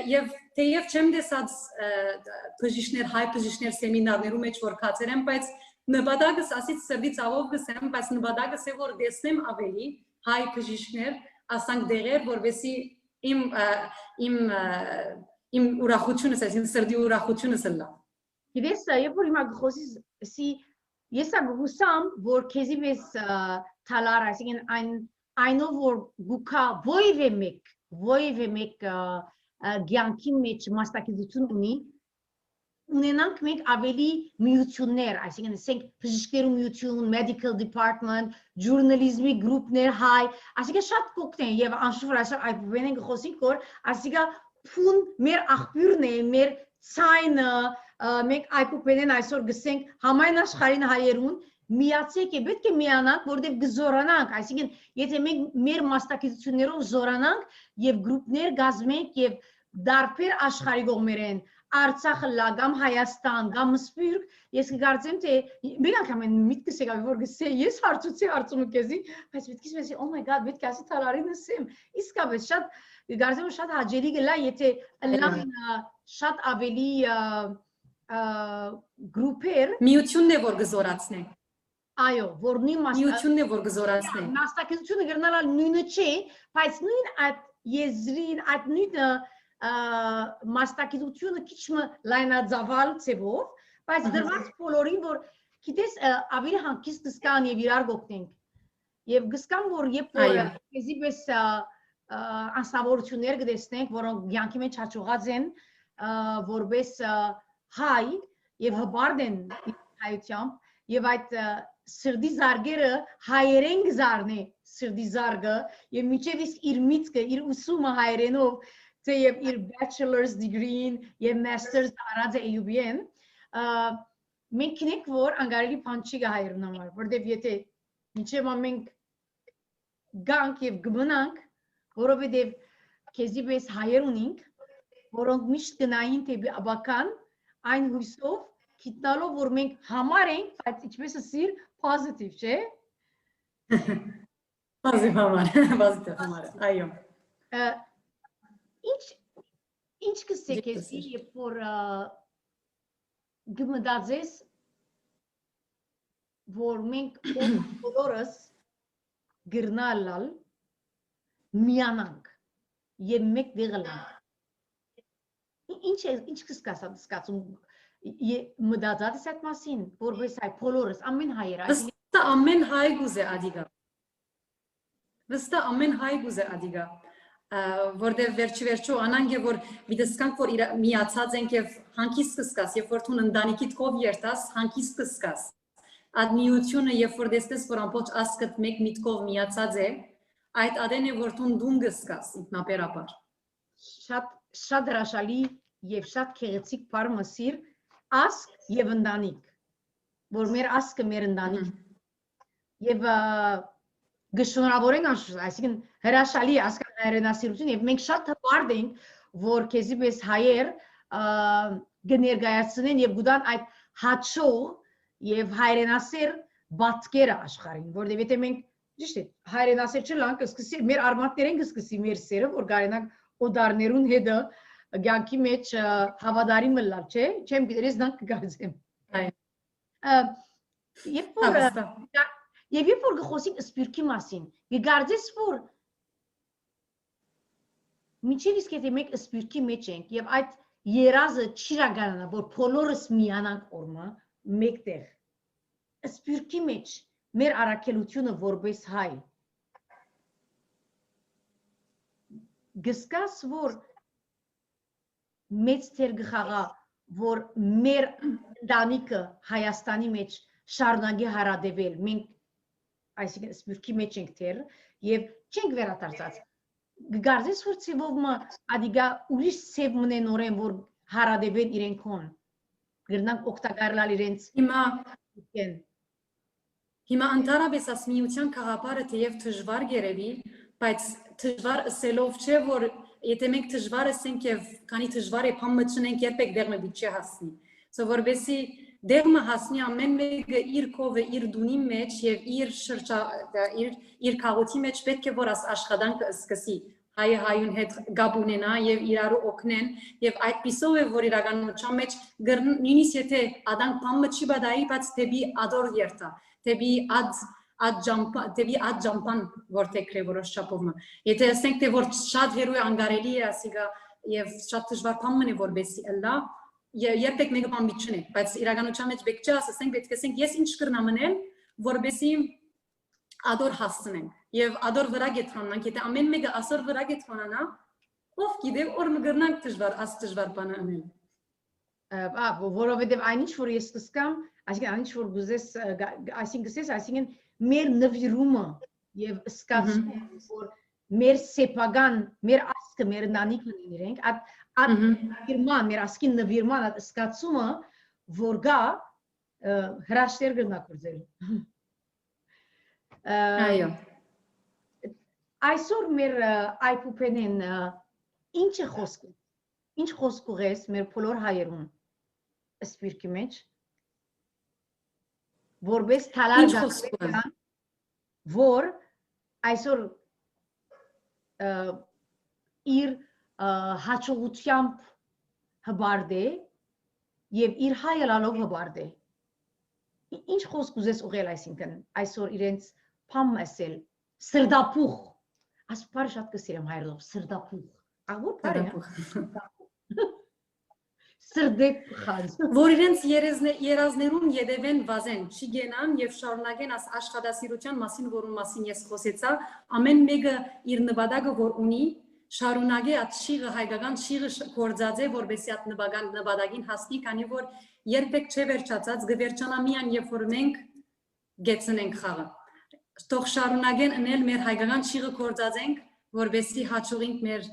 եւ թեև չեմ տեսած բժիշկներ հայ բժիշկներ սեմինարներում մեջ որ կացեր եմ բայց նպատակս ասից սրտից աղով գսեմ բայց նպատակս է որ տեսնեմ ավելի հայ բժիշկներ ասանք դեղեր որովհետեւ իմ ուրախությունս է, իմ սրդի ուրախությունս է լա։ Գիտես, երբ որ հիմա գխոսես, ես գուսամ, որ քեզի պես թալար, այսինքն այնով որ գուքա ոյվ մեկ գյանքի մեջ մասնակցություն ունի, ունենանք մենք ավելի միություններ, այսինքն ասենք բժիշկներու միություն, medical department, journalism-ի գրուպներ, հայ, այսինքն շատ կոկտեն եւ անշուշտ այսօր այդ բանեն գխոսենք, որ այսինքն փուն մեր աղբյուրն է, մեր ցայնը, մենք այկուպենեն այսօր գսենք համայն աշխարհին հայերուն միացեք է պետք է միանանք, որտեղ գզորանանք, այսինքն եթե մենք մեր մասնակցություններով զորանանք եւ գրուպներ գազմենք եւ դարբեր աշխարհի կողմերեն Արցախը լա, կամ Հայաստան, կամ Սփյուռք, ես կգործեմ թե մի անգամ միտքս եկավ որ գսե ես հարցուցի հարցումը քեզի, բայց միտքիս մեզ oh my god, պետք է ասի թալարին ասեմ, իսկապես շատ կգործեմ շատ հաջելի գլա, եթե լավ շատ ավելի գրուպեր միությունն է որ գզորացնեն։ Այո, որ նույն միությունն է որ գզորացնեն։ Մասնակցությունը գրնալալ նույնը չէ, բայց նույն այդ եզրին, այդ նույնը մասնակցությունը քիչ լայնածավալ ծևով, բայց դրված բոլորին որ գիտես ավելի հանգիստ կսկան եւ իրար գոտնենք։ Եվ գսկան որ երբ որ քեզի պես անսավորություններ գտեսնենք, որոնք յանքի մեջ հաջողած են, որպես հայ եւ հբարդ են հայությամբ եւ այդ սրդի զարգերը հայերեն գզարնի սրդի զարգը եւ միջև իսկ իր միտքը իր ուսումը հայերենով եւ իր bachelor's degree-ին եւ master's արած է UBN մենք քնենք որ անգարելի բան չի գա հայերուն համար որտեւ եթե միջև մենք գանք եւ գմնանք որովհետեւ քեզի պես հայեր ունենք որոնք միշտ գնային դեպի աբական այն հույսով գիտնալով որ մենք համար ենք բայց ինչպես ասիր positive չէ positive համար այո ինչ կսեք էսի երբ որ գմդածես որ մենք բոլորս գրնալալ միանանք եւ մեկ դեղալանք ինչ կսկացում մտածած ես այդ մասին որպես այ բոլորս ամեն հայեր այստեղ ամեն հայ գուզե ադիգա վստահ ամեն հայ գուզե ադիգա որտեղ վերջի անանգ է որ վիդեսկանք որ միացած ենք եւ հանգիստ կսկաս երբ որ դու ընտանիքիդ կով երթաս հանգիստ կսկաս այդ միությունը երբ որ դեսես որ ամբողջ ասկդ մեկ միտքով միացած է այդ ադեն է որ դու դուն կսկաս ինքնաբերաբար շատ հրաշալի եւ շատ քեղեցիկ բառ մսիր ասկ եւ ընտանիք որ մեր ասկը մեր ընտանիք եւ գշնորհավորենք անշուշտ այսինքն հրաշալի ասկան հայրենասիրություն եւ մենք շատ հպարտ ենք որ քեզի պես հայեր կներկայացնեն եւ գուտան այդ հաճող եւ հայրենասեր բացկերը աշխարհին որովհետեւ եթե մենք ճիշտ է հայրենասեր չլանք սկսի մեր արմատներեն կսկսի մեր սերը որ գարենակ օդարներուն հետը գյանքի մեջ հավադարի մլալ չէ չեմ գիտես դանք կգարձեմ Եվ երբ որ գխոսիկ սպյուրքի մասին, գգարձես որ միջև իսկ եթե մենք սպյուրքի մեջ ենք եւ այդ երազը չիրականանա որ բոլորս միանանք օրմա մեկտեղ սպյուրքի մեջ մեր առաքելությունը որպես հայ գսկաս որ մեծ թեր գխաղա որ մեր ընտանիքը Հայաստանի մեջ շարունակի հարադեվել մենք այսինքն սպյուրքի մեջ ենք թեր եւ չենք վերադարձած գարձես որ ծևով ադիգա ուրիշ ծև մնեն օրեն որ հարադեվեն իրենքոն գրնանք օգտակարլալ իրենց հիմա ընդհանրապես ասմիության խաղապարը թեև դժվար գերեվի բայց դժվար ասելով չէ որ եթե մենք դժվար ասենք եւ քանի դժվար է փամը չնենք երբեք դեղը դիչի հասնի որովհետեւ դեղը հասնի ամեն մեկը իր կովը իր դունի մեջ եւ իր քաղաքի մեջ պետք է որ աշխատանք սկսի հայը հայուն հետ գապ ունենա եւ իրարու օգնեն եւ այդպիսով է որ իրականության մեջ նույնիսկ եթե ադանք փամը չի բադայի բայց դեպի ադոր երթա դեպի ադ դեպի այդ ջամփան որտեղ որոշ չափով։ Եթե ասենք թե որ շատ հերոյ անգարելի է ասիգա եւ շատ դժվար բան մնի որբեսի ըլլա երբեք մեկը բան միջնի, բայց իրականության մեջ պետք չէ ասենք պետք է ասենք ես ինչ կրնամ անել որբեսի ադոր հասցնենք եւ ադոր վրա գետրոնանք, եթե ամեն մեկը ասոր վրա գետրոնանա, ով գիտե որ մգրնանք դժվար բան անել։ Որովհետեւ այնինչ որ ես կսկամ, այսինքն այնինչ որ գուզես, այսինքն մեր նվիրումը եւ սկացումը որ մեր սեփական, մեր ասկը, մեր նանիքն իրենք, այդ նվիրման, մեր ասկին նվիրման, այդ սկացումը որ գա հրաշքներ գտնակորձել։ Այո։ Այսօր մեր այփուփենեն ինչ խոսք ուղես մեր բոլոր հայերուն սպիրկի մեջ որպես թալար գան որ այսօր իր հաջողությամբ հբարդե եւ իր հայելալով հբարդե ինչ խոսք ուզես ուղել այսինքն այսօր իրենց փամ ասել սրդապուխ ասպար շատ կսիրեմ հայերով սրդապուխ աղո բարի սրդեկ խազ որ իրենց երազներուն յետևեն վազեն չի գենան եւ շարունակեն աս աշխատասիրության մասին որում մասին ես խոսեցա ամեն մեկը իր նպատակը որ ունի շարունակե այդ շիղը հայկական շիղը գործածե որբեսի այդ նպատակին հասնի քանի որ երբեք չէ վերջացած գվերջանա միան երբ որ մենք գեցնենք խաղը թող շարունակեն անել մեր հայկական շիղը գործածենք որբեսի հաջողենք մեր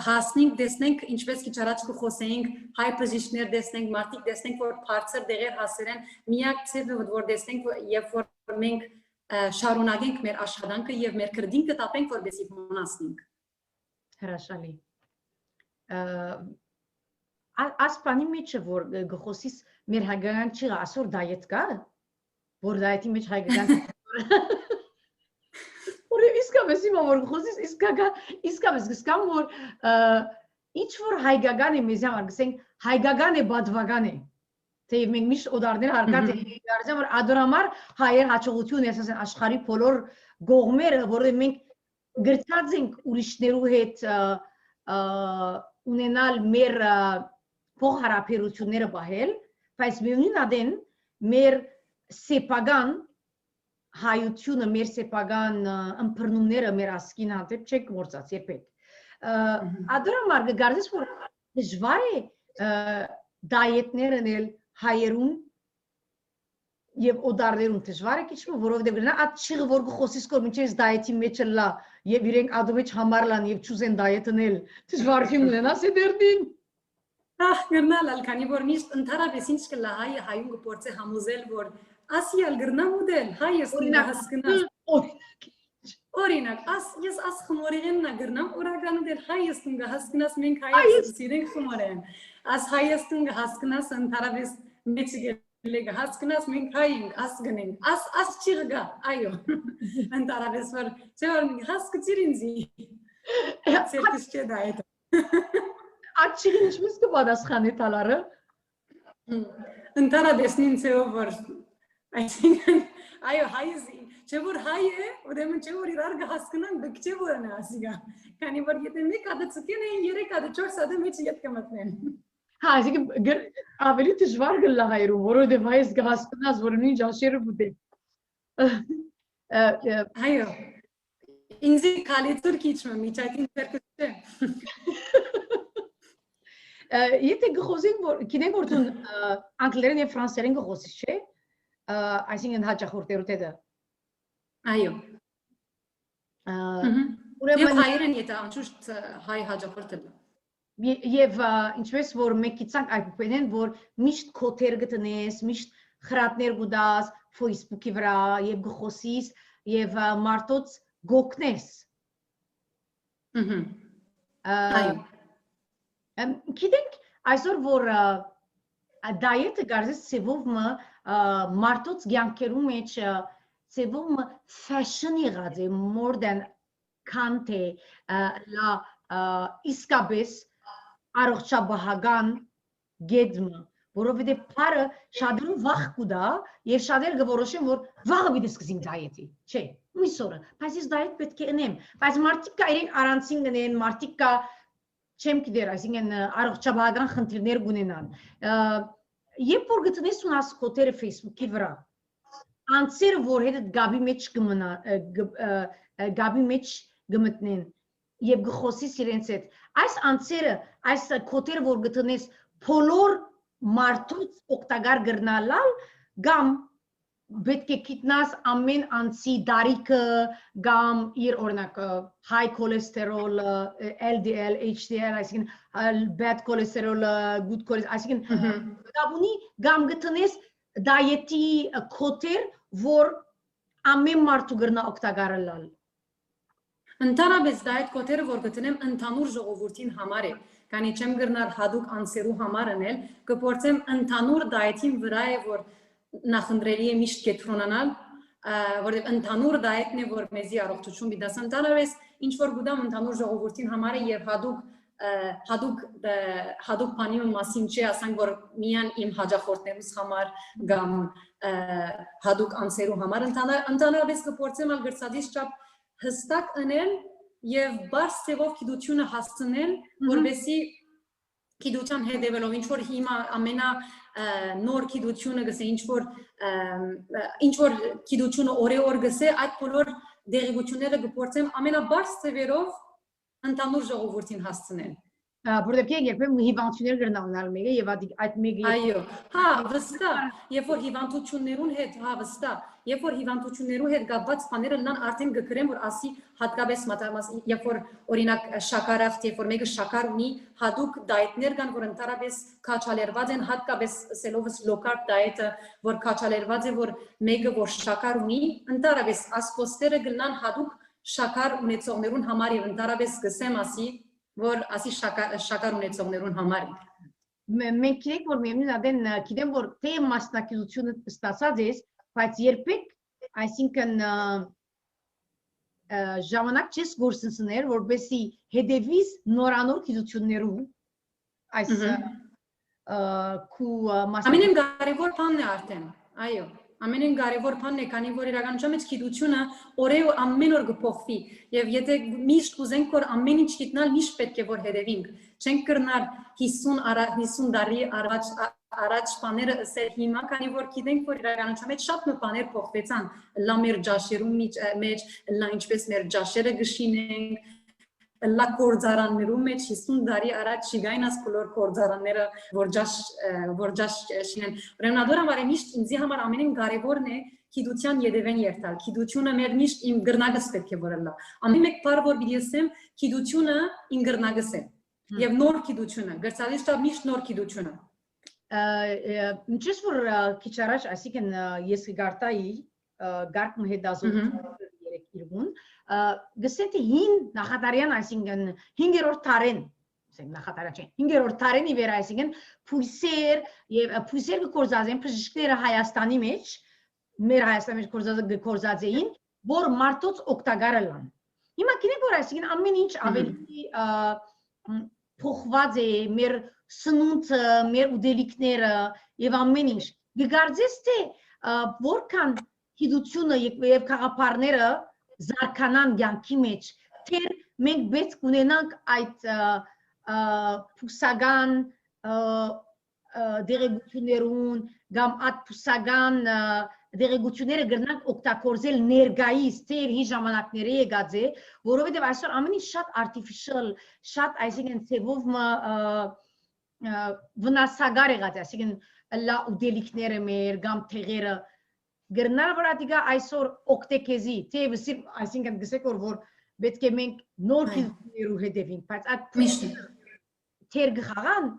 հասնենք տեսնենք ինչպես քիչ առաջ կխոսեինք հայ բժիշկներ տեսնենք մարդիկ տեսնենք որ բարձր դեղեր հասել են միակ ցեվը որ տեսնենք երբ որ մենք շարունակենք մեր աշխատանքը եւ մեր քրդինքը տապենք որբեսի մնացնենք հրաշալի ասպանի մեջ որ գխոսիս մեր հայկական չիղը ասոր դայետ կա որ դայետի մեջ հայկական Իսկապես իմ որ խոսես իսկապես գսկամ որ ինչ որ հայկական է մեզ համար գսենք հայկական է բադվական է թեև մենք միշտ օդարներ հարկած ենք դարձյալ որ ադորամար հայեր հաջողություն ես ասեն աշխարհի բոլոր գողմերը որը մենք գրծած ենք ուրիշներու հետ ունենալ մեր փոխհարաբերությունները բահել բայց միևնույն ադեն մեր սեփական հայությունը մեր սեփական ըմբռնումները մեր ասկին հանդեպ չեք գործած երբեք ադրամար գարդես որ դժվար է դայետներ անել հայերուն եւ օդարներուն դժվար է քիչ որովհետեւ գնա այդ շիղը որ խոսիս կոր մինչեւ դայետի մեջ լա եւ իրենք ադու մեջ համար լան եւ ճուզեն դայետ անել դժվարություն ունենա սեդերդին գնալ ալքանի որ միշտ ընդհանրապես ինչ կլա հայուն գործե համոզել որ Ասիալ գրնա մոդել, հայս հասկնաս օրինակ, ես աս խմորիղեն նա գրնամ, օրագան դել հայս տունգը հասկնաս մենք հայս սիրենք խմորեն, աս հայս տունգը հասկնաս ընդհարավես մեջ գելեգը հասկնաս մենք հայինք, աս գնենք, աս չիղգա, այո, ընդհարավես որ, չէ որ հասկծիր ինձի, ծերքս չէ դա էտ Այդ չիղին ինչպես կպատասխան է տալարը? Ընդհարավես նինց է որ Այսինքն, այո, հայս, չէ որ հայ է, ուրեմն չէ որ իրար կհասկնան, դուք չէ որ են ասիգա, քանի որ եթե մեկ ադը ծկեն են, երեք ադը, չորս ադը մեջ ետ կմտնեն։ Հա, այսինքն ավելի դժվար գլա հայրում, որովհետև հայս կհասկնաս, որ նույն ջաշերը բուտե։ Այո, ինձի կալիցուր կիչմը, միջայտին ծերկս չէ։ Եթե գխոսենք, կինենք որ տուն անգլերեն և ֆրանսերեն գխոսիս չէ, այսինքն հաճախորդերուտ է դա։ Այո։ Եվ հայերեն եթե անշուշտ հայ հաճախորդ է դա։ Եվ ինչպես որ մենք գիցանք այպուպենեն, որ միշտ կոթեր գտնես, միշտ խրատներ գուդաս, Facebook-ի վրա և գխոսիս և մարդոց գոքնես։ Այո։ Գիտենք այսօր որ դայետը գարզես ծևով մը մարդոց գյանքերու մեջ ծևով մը fashion եղած է more than քանթե իսկապես առողջապահական գեդմը որովհետեւ բարը շատերուն վախ կուտա եւ շատերը գորոշեն որ վաղը պիտի սկսենք դայետի չէ միսօրը բայց ես դայետ պետք է ընեմ բայց մարդիկ կա իրեն առանցին գնեն մարդիկ կա չեմ գիտեր այսինքն առողջապահական խնդիրներ կունենան երբ որ գտնես ունաս կոտերը Facebook-ի վրա անձերը որ հետ գաբի մեջ կմնա գաբի մեջ գմտնեն եւ գխոսիս իրենց հետ այս անձերը այս կոտերը որ գտնես բոլոր մարդուց օգտակար գրնալալ կամ պետք է գիտնաս ամեն անձի դարիքը կամ իր օրինակ high cholesterol LDL HDL այսինքն bad cholesterol good cholesterol այսինքն գաբունի կամ գտնես դայետի կոտեր որ ամեն մարդու գրնա օգտակար լալ Ընդհանրապես դայետ կոտերը որ գտնեմ ընդհանուր ժողովրդին համար է Քանի չեմ գրնալ հadoop անսերու համար անել, կփորձեմ ընդհանուր դայեթին վրա է որ նախընտրելի է միշտ կետրոնանալ, որտեղ ընդհանուր դայեթն է որ մեզի առողջություն բիդաս ընդհանրապես ինչ որ գուտամ ընդհանուր ժողովրդին համար է եւ հadoop բանի մասին չի ասենք որ միան իմ հաջախորդներուս համար կամ հadoop անսերու համար ընդհանրապես կփորձեմ ալ գրծադից չափ հստակ անել Եվ բարս ծևով գիտությունը հասցնել, որովհետեւ գիտության հետևելով ինչ որ հիմա ամենա նոր գիտությունը գսե ինչ որ գիտությունը օրեօր գսե այդ բոլոր դեղեցությունները գործեմ ամենաբարս ծևերով ընդհանուր ժողովրդին հասցնել Որտեղ երբեմն հիվանդություններ կրնանալ մեկը եւ այդ մեկը Այո, հա, վստահ, երբ որ հիվանդություններուն հետ, հա, վստահ, երբ որ հիվանդություններու հետ կապված բաները լան արդեն գկրեմ որ ասի հատկապես երբ որ օրինակ շաքարախտ, երբ որ մեկը շաքար ունի, հadoop դայետներ կան, որ ընդհանրապես քաչալերված են, հատկապես սելովս low carb դայետը, որ քաչալերված է, որ մեկը որ շաքար ունի, ընդհանրապես ասպոստերը գնան հadoop շաքար ունեցողներուն համար եւ ընդհանրապես գսեմ ասի որ ասի շաքար ունեցողներուն համար Մենք գիտենք որ միևնույն ադեն գիտեմ որ թե մասնակցությունը ստացած է բայց երբեք այսինքն ժամանակ չես գործընկներ որովհետեւ հետևիս նորանոր գիտություններու այս քու ամենին կարևոր բանն է արդեն այո Ամենին կարևոր բանն է, քանի որ իրականության մեջ գիտությունը օրեօր ամեն օր կփոխվի եւ եթե միշտ ուզենք որ ամեն ինչ գիտնալ միշտ պետք է որ հետևենք չենք կրնալ 50 տարի առաջ բաները ասել հիմա քանի որ գիտենք որ իրականության մեջ շատ բաներ փոխվեցան լա մեր ջաշերու մեջ լա ինչպես մեր ջաշերը գշինենք Լա կորձարաններու մեջ 50 տարի առաջ շիգայնաս բոլոր կորձարանները որ ջաշ շինեն ուրեմն ադոր համար միշտ ինձի համար ամենին կարևորն է գիտության յետևեն երթալ գիտությունը մեր միշտ իմ գրնագս պետք է որելա ամեն մեկ բառ որ պիտի ասեմ գիտությունը իմ գրնագս է եւ նոր գիտությունը գրծալիս դա միշտ նոր գիտությունը ինչպես որ քիչ առաջ այսինքն ես գարտայի գարկմ հետազոտ երեք իրգուն գսենտի հին նախատարյան այսինքն 5-րդ տարին ասենք նախատարյա չէ 5-րդ տարին իվեր այսինքն փույսեր եւ փույսեր կորզածեն բժիշկները Հայաստանի մեջ մեր Հայաստանի մեջ կորզած էին որ մարդոց օգտակար լան հիմա գիտեք որ այսինքն ամեն ինչ ավելի փոխված է մեր սնունդը մեր ուտելիքները եւ ամեն ինչ գկարծես թե որքան գիտությունը եւ քաղաքապարները զարգանան յանքի մեջ թե մենք պետք ունենանք այդ փուսական դերեկություններուն կամ այդ փուսական դերեկությունները գրնանք օգտագործել ներգայիս թե իր ժամանակների եկած է որովհետև այսօր ամեն ինչ շատ artificial շատ այսինքն ծևով վնասակար եղած է այսինքն լա ուտելիքները մեր կամ թեղերը գրնալ որ ադիգա այսօր օգտեկեզի թե վսի այսինքն գսեք որ պետք է մենք նոր քիզներու հետևենք բայց այդ միշտ թեր գխաղան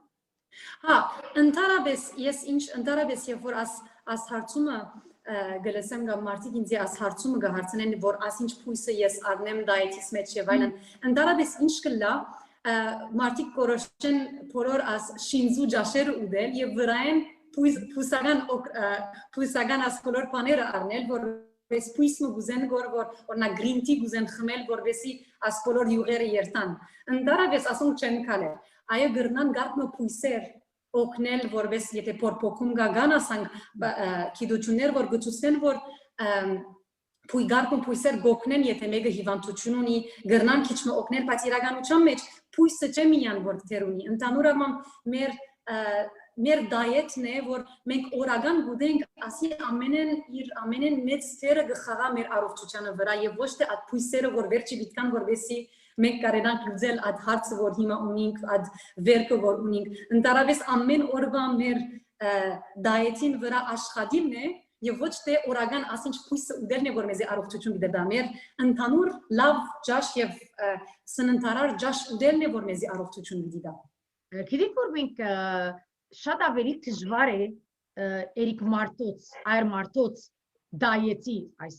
հա ընդհանրապես ես ինչ ընդհանրապես երբ որ աս հարցումը գլսեմ կամ մարդիկ ինձ աս հարցումը գհարցնեն որ աս ինչ փույսը ես առնեմ դայետիս մեջ եւ այլն ընդհանրապես ինչ կլա մարդիկ կորոշեն բոլոր աս շինզու ջաշեր ուդել եւ վրայեն փույսական աս բոլոր բաները առնել որ Պես փույսը գուզեն որ օրնա green tea գուզեն խմել որովհետեւ աս բոլոր յուղերը երթան ընդհանրապես ասում չեմ քալել այո գրնան գարտնո փույսեր օգնել որպես եթե փորփոքում գան ասանք քիդություններ որ գծուցեն որ փույգարկում փույսեր գոքնեն եթե մեկը հիվանդություն ունի գրնան քիչ մը օգնել բայց իրականության մեջ փույսը չէ միան որ դեր ունի ընդհանուր առմամբ մեր դայեթն է որ մենք օրական գուտենք ասի ամենեն մեծ ծերը գխաղա մեր առողջությանը վրա եւ ոչ թե այդ փույսերը որ վերջի դիտքան որբեսի մենք կարենանք լուծել այդ հարցը որ հիմա ունենք այդ վերքը որ ունենք ընդառաջ ամեն օրվա մեր դայեթին վրա աշխատիլն է եւ ոչ թե օրական ասինչ փույսը ուդելն է որ մեզ առողջություն գիտե դա մեր ընդհանուր լավ ճաշ եւ սննդարար ճաշ ուդելն է որ մեզ առողջություն գիտի դա Գիտեք որ մենք շատ ավելի դժվար է Էրիկ Մարտոց, Այր Մարտոց դայետի այս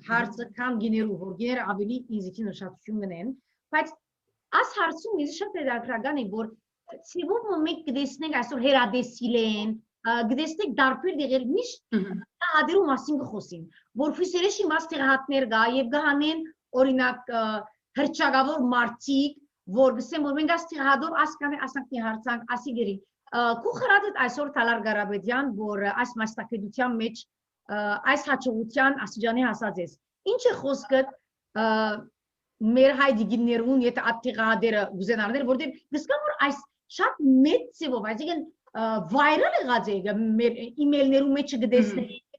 հարցը կամ գիներու որ գիները ավելի ինձի նշանակություն ունեն, բայց այս հարցում ինձ շատ հետաքրքրական է որ ցեվով մենք գտեսնենք այսօր հերադեսիլ են, գտեսնենք դարբեր դեղեր միշտ ադերու մասին կխոսին, որ ֆիսերեշի մաս տեղահատներ գա եւ գահանեն օրինակ հրճագավոր մարտիկ որ գսեմ որ մենք աստիղադոր ասանքի հարցանք ասիգերի Քու խրադդ այսօր Թալար Ղարաբեդյան, որ այս մասնակցության մեջ այս հաջողության աստիճանի հասած ես։ Ինչ է խոսքը մեր հայ դիգիներուն, եթե ատտիղադերը գուզենարներ, որտեղ գսկան որ այս շատ մեծ ծևով, այսինքն վայրալ եղած է մեր email-ներու մեջ գտեսնենք,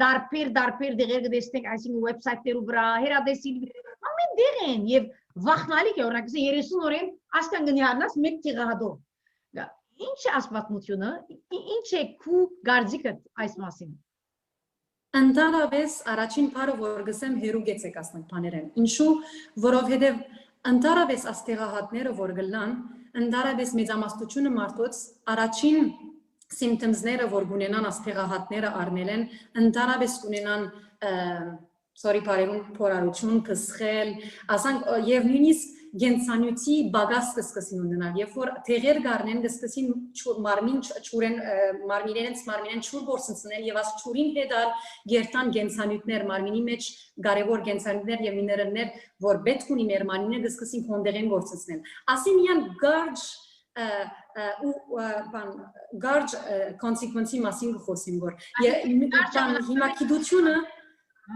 դարբեր դեղեր գտեսնենք, այսինքն website-ներու վրա, հերադեսիլ, ամեն դեղ են եւ վախնալիք է, օրինակ 30 օրեն ասկան գնահանած մեկ տիղադով։ Ինչ է ասպատմությունը, ինչ է քու գարձիկը այս մասին։ Ընդհանրապես առաջին բառը որ գսեմ հերուգեց եք ասենք բաներեն։ Ինչու, որովհետև ընդհանրապես աստեղահատները որ գլան, ընդհանրապես մեծամասնությունը մարդոց առաջին symptoms-ները որ գունենան աստեղահատները առնել են, ընդհանրապես գունենան sorry բարերուն փորարություն, կսխել, ասենք եւ նույնիսկ գենցանյութի բագաս կսկսին ունենալ, երբ որ թեղեր գարնեն կսկսին մարմինեն չուր գործընծնել եւ աս չուրին հետալ գերտան գենցանյութներ մարմինի մեջ կարևոր գենցանյութներ եւ միներալներ, որ պետք ունի մեր մարմինը կսկսին կոնդեղեն գործընծնել։ Ասին միան գարջ consequence-ի մասին խոսին որ հիմա գիտությունը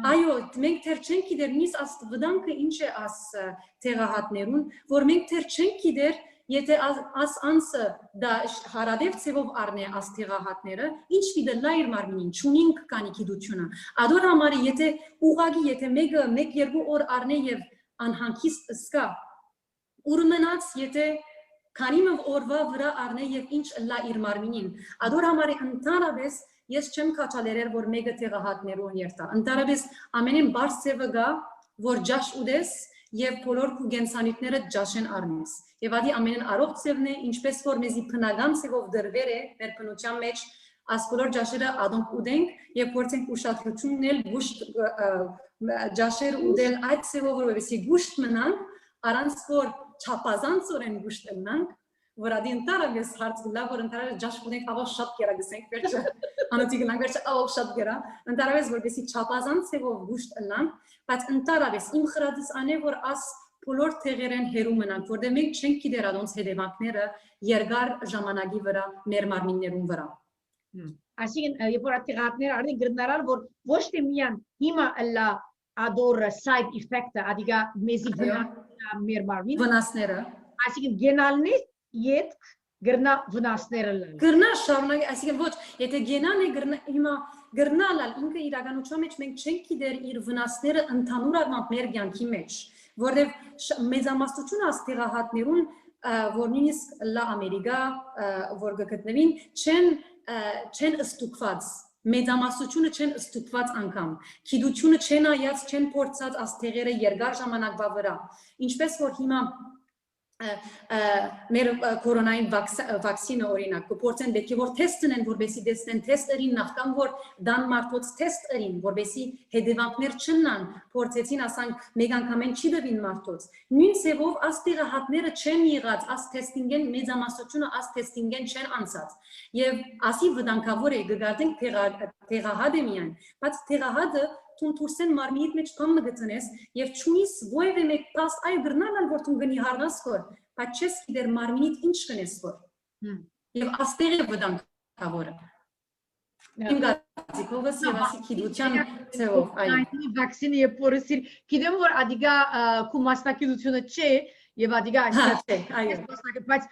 Այո, մենք թեր չենք գիտեր նույնիսկ աս վտանգը ինչ է աս տեղահատներուն, որ մենք թեր չենք գիտեր, եթե աս անսը դա հարադեպ ծևով առնե աս տեղահատները, ինչ վիդը լա իր մարմինին, չունինք կանի գիտությունը։ Ադոր համարի, եթե ուղագի, եթե մեկը մեկ-երկու օր առնե եւ անհանգիստ սկա, ուր մնաց, եթե քանի օրվա վրա առնե եւ ինչ լա իր մարմինին։ Ադոր համարի ընդհանրապես Ես չեմ կաչալերեր, որ մեկը տեղահատներուն երթա։ Ընդհանրապես ամենին բարդ ծևը գա, որ ջաշ ուդես եւ բոլոր քու գենցանյութները ջաշեն առնես։ Եվ ադի ամենին առողջ ծևն է, ինչպես որ մեզի բնական ծևով դրվեր է մեր բնության մեջ, աս բոլոր ջաշերը ադոնք ուդենք եւ փորձենք ուշադրություն ունել գուշտ ջաշեր ուդել այդ ծևով որովհետեւ գուշտ մնանք, առանց որ չափազանցորեն գուշտ մնանք որ ադի ընդառաջ հարց լավ որ ընդառաջ ջաշ ունենք ավո շատ կերա գսենք վերջը անոթի գնանք վերջը ավո շատ կերա ընդառաջ որպեսի չափազանց ծևով գուշտ ըլանք բայց ընդառաջ իմ խրադս անե որ աս բոլոր թեղերեն հերու մնանք որտեղ մենք չենք գիտեր ադոնց հետևանքները երկար ժամանակի վրա մեր մարմիններուն վրա Այսինքն երբ որ ատիղատներ արդեն գրնարար որ ոչ թե միան հիմա ըլլա ադոր side effect-ը ադիգա մեզի մեր մարմին վնասները այսինքն գենալնի Յետք գրնա վնասները լան։ Գրնա շարունակի, այսինքն ոչ, եթե գենան է գրնա հիմա գրնալալ ինքը իրականության մեջ մենք չենք գիտեր իր վնասները ընդհանուր առմամբ մեր կյանքի մեջ, որովհետև մեծամասնությունը աստեղահատներուն, որ նույնիսկ լա Ամերիկա, որ գտնվին, չեն ստուգված, մեծամասնությունը չեն ստուգված անգամ, գիտությունը չեն այած, չեն փորձած աստեղերը երկար ժամանակվա վրա, ինչպես որ հիմա մեր կորոնային վակցինը օրինակ կփորձեն դեպի որ թեստ ունեն որբեսի դեսնեն թեստերին նախքան որ դան մարդոց թեստերին որբեսի հետևանքներ չնան փորձեցին ասանք մեկ անգամեն չի դվին մարդոց նույն ծևով աստեղահատները չեն եղած աս թեստինգեն մեծամասնությունը աս թեստինգեն չեն անցած եւ ասի վտանգավոր է գտանք տեղահատը միայն բայց տեղահատը Թունթուրսեն մարմինիդ մեջ կամ մգտնես եւ ճունիս ովևէ մեկ փաստ այ գրնալալ որ թուն գնի հարնաս որ բայց չես գիտեր մարմինիդ ինչ կնես որ Եվ աստեղ է վտանգավորը։ Իմ գազիկովս եւ ասի քիդության ծեով այո վակցինը եւ փորսիր գիտեմ որ ադիգա քու մասնակցությունը չէ եւ ադիգա այո բայց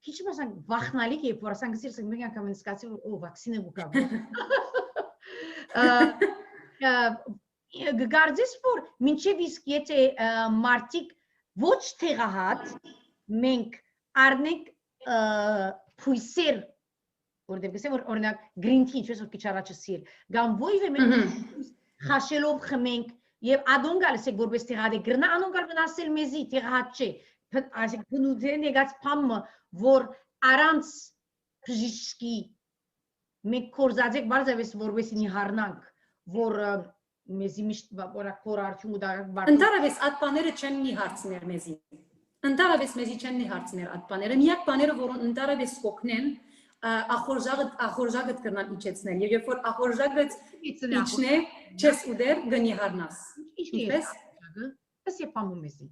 քիչ մասան վախնալիք է որ ասենք սիրս մենք անգամ ինսկացի որ օ վակցինը ուկա գարզես որ մինչեւ իսկ եթե մարտիկ ոչ տեղահատ մենք առնենք փույսեր որտեղ գսեմ որ օրինակ green tea ինչպես որ քիչ առաջ ասիր գամ ոյվե մենք խաշելով խմենք եւ ադոն գալիս է որպես տեղադե գրնա անոն գալ վնասել մեզի տեղահատ չէ ասեք բնութեն եկած փամը որ առանց բժիշկի մենք կորզածեք բարձավես որպես ինի հառնանք որ մեզի միշտ որակոր արդյունք ու դա ընդհանրապես այդ բաները չեն մի հարցներ մեզի ընդհանրապես մեզի չեն մի հարցներ այդ բաները միակ բաները որոնք ընդհանրապես կօգնեն ախորժագը կրնան իջեցնել եւ երբ որ ախորժագը իջնե չես ուդեր գնի հարնաս ինչպես էս է պամու մեզի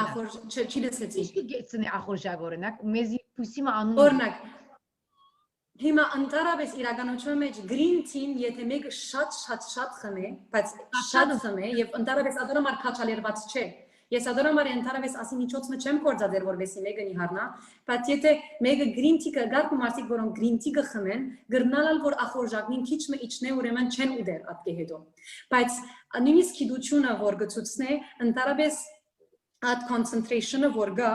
ախորժ չի լսեցի գեցնի ախորժագ օրինակ մեզի փուսիմը անուն օրինակ հիմա ընդհանրապես իրականության մեջ green tea-ն եթե մեկը շատ խմե բայց շատ խմե եւ ընդհանրապես ադորամար քաչալերված չէ Ես ադորամար ընդհանրապես ասի միջոցը չեմ կործածեր որովհետեւ մեկը նիհարնա, բայց եթե մեկը green tea-ը գարկ մարդիկ որոնք green tea-ը խմեն, գրնալալ որ ախորժակնին քիչ մը իջնե ուրեմն չեն ուդեր ատկե հետո։ Բայց նույնիսկ գիտությունը որ գծուցնե ընդհանրապես at concentration-ը որ գա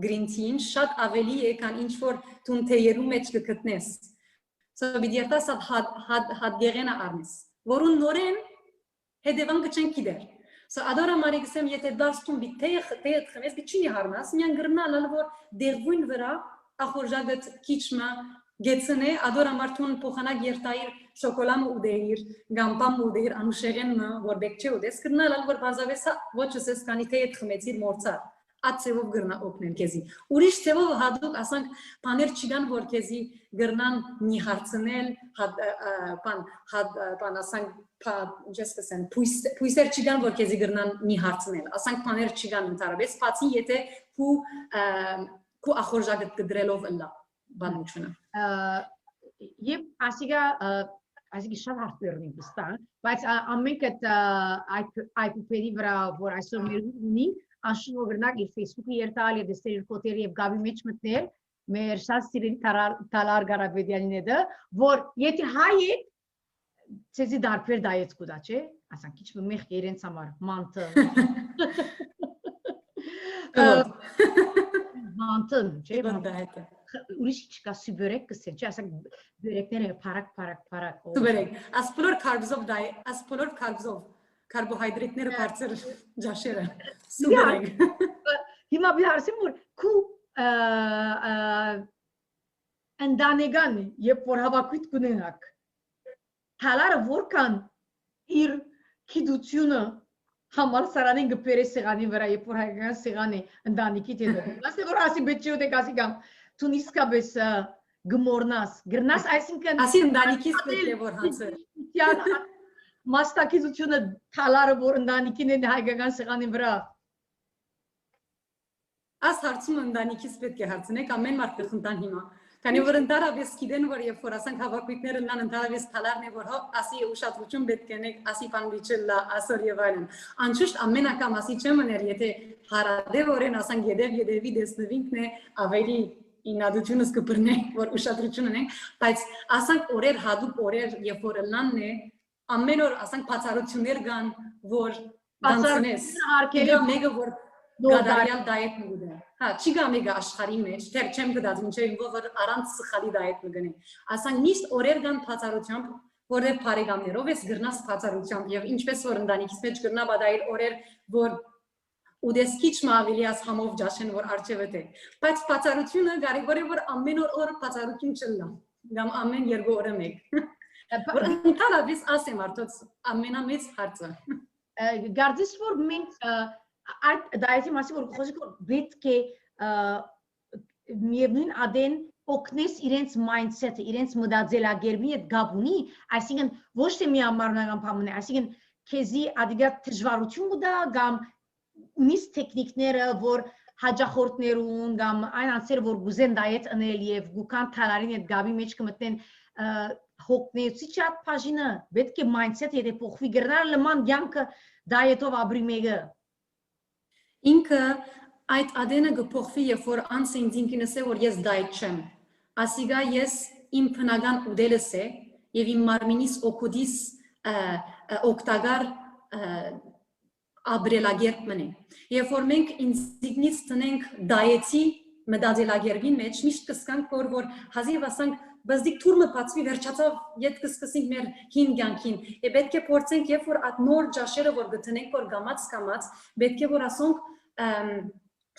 green tea-ին շատ ավելի է քան ինչ որ դու թեյերու մեջ կգտնես։ So բիդիարտաս հատ գերենա արնես, որուն նորեն հետևանքը չեն գիտեր։ So adora marigusem եթե դաստում բիթեյ խմես քիչի հարնաս միան գրնալալ որ դերվույն վրա ախորժագդ քիչմա գեցնե adora մարդուն փոխանակ երթայր շոկոլադը ուդեիր գամպամ ուդեիր անուշերենը որ բեկչե ուդես գրնալալ որ բազավեսա ոչ էս կանի թեյ խմեցիր մորցա ացեվով գրնա օգնեն քեզի ուրիշ ցեվով հադուկ ասանք բաներ չգան որ քեզի գրնան նի հարցնել բան ասանք ջեսկսեն փույսեր չգան որ քեզի գրնան նի հարցնել ասանք բաներ չգան ընդհանրապես բացի եթե քու ախորժագը կդրելով լա բանությունը եւ ասիգա շատ հարցերն են ստան բայց ամենք այդ պերի վրա որ այսօր մեր ունի Անշուշտ օրինակ իր Facebook-ի երթալ եւ դեսեր իր կոթերի եւ գաբի մեջ մտնել մեր շատ սիրելի Տալար Գարաբեդյանին է դա որ եթե հայ է ցեզի դարբեր դայեց կուտա չէ ասանք քիչ մեղ իրենց համար մանտը մանտը չէ բանդահետը ուրիշ չկա սուբերեկ կսեն չէ ասանք բերեկները փարակ սուբերեկ ասպլոր կարբզով Carbohydrate-ները բարձր ջաշերը սուբերեկ հիմա բիհարսեմ որ քու ընդանեգան երբ որ հավաքույթ կունենաք հալարը որքան իր քիդությունը համալսարանին գբերե սեղանի վրա երբ որ հայկական սեղանի ընդանիքի դեպ ասի որ ասի բեչի ու դեկասի կամ դու իսկապես գմորնաս գրնաս այսինքն ասի ընդանիքից պետք է որ հանցը Մասնակցությունը թալարը որ ընդանիքին են հայկական սեղանի վրա Աս հարցումը ընդանիքից պետք է հարցնեք ամեն մարդ կխնդան հիմա քանի որ ընդհանրապես գիտեն որ երբ որ ասենք հավաքույթները լան ընդհանրապես թալարն է որ հո ասի ուշադրություն պետք է նեք ասի բանվիչելա ասոր եւ այլն անշուշտ ամեն անգամ ասի չեմ ուներ եթե հարադեվ օրեն ասենք յետևի դեսնվինքն է ավելի ինադությունս կբրնե որ ուշադրություն ունենք բայց ասենք օրեր հադուկ օրեր երբ որ լանն է ամեն օր ասենք բացառություններ կան որ բացառնես մեկը որ գադարյալ դայետ մուդը հա չի գա մեկը աշխարհի մեջ դեռ չեմ գտած մինչև որ առանց սխալի դայետ մգնի ասենք միշտ օրեր կան բացառությամբ որը բարեկամներով էս գրնաս բացառությամբ եւ ինչպես որ ընտանիքից մեջ գրնա բադայր օրեր որ ուդես քիչ ավելի աս համով ջաշեն որ արջևը դե բայց բացառությունը կարևոր է որ ամեն օր բացառություն չլա կամ ամեն երկու օրը մեկ որ ընդհանրապես ասեմ արդյոք ամենամեծ հարցը գարձես որ մենք այդ դայետի մասի որ խոսք պետք է միևնույն ադեն օգնես իրենց mindset-ը իրենց մտածելակերպի հետ գապ ունի այսինքն ոչ թե մի ամառնական բան այսինքն քեզի ադիգա դժվարություն կդա կամ ունիս տեխնիկները որ հաջախորդներուն կամ այն անձերը, որ գուզեն դայետ անել եւ գուքան թալարին այդ գաբի մեջ կմտնեն հոգնեցի չափ բաժինը պետք է mindset եթե փոխվի գրնար լման ցանկը դայետով ապրի մեկը ինքը այդ ադենը կփոխվի երբ որ անձը ինքին ասե որ ես դայետ չեմ ասիգա ես իմ բնական ուդելս է եւ իմ մարմինիս օկուդիս օկտագար ապրելագերբ մնե երբ որ մենք ինձնից տնենք դայետի մտածելագերբին մեջ միշտ կսկանք որ հազիվ ասանք բզդիկ թուրմը բացվի վերջացավ յետ կսկսենք մեր հին կյանքին եւ պետք է փորձենք երբ որ այդ նոր ջաշերը որ գտնենք որ գամած պետք է որ ասոնք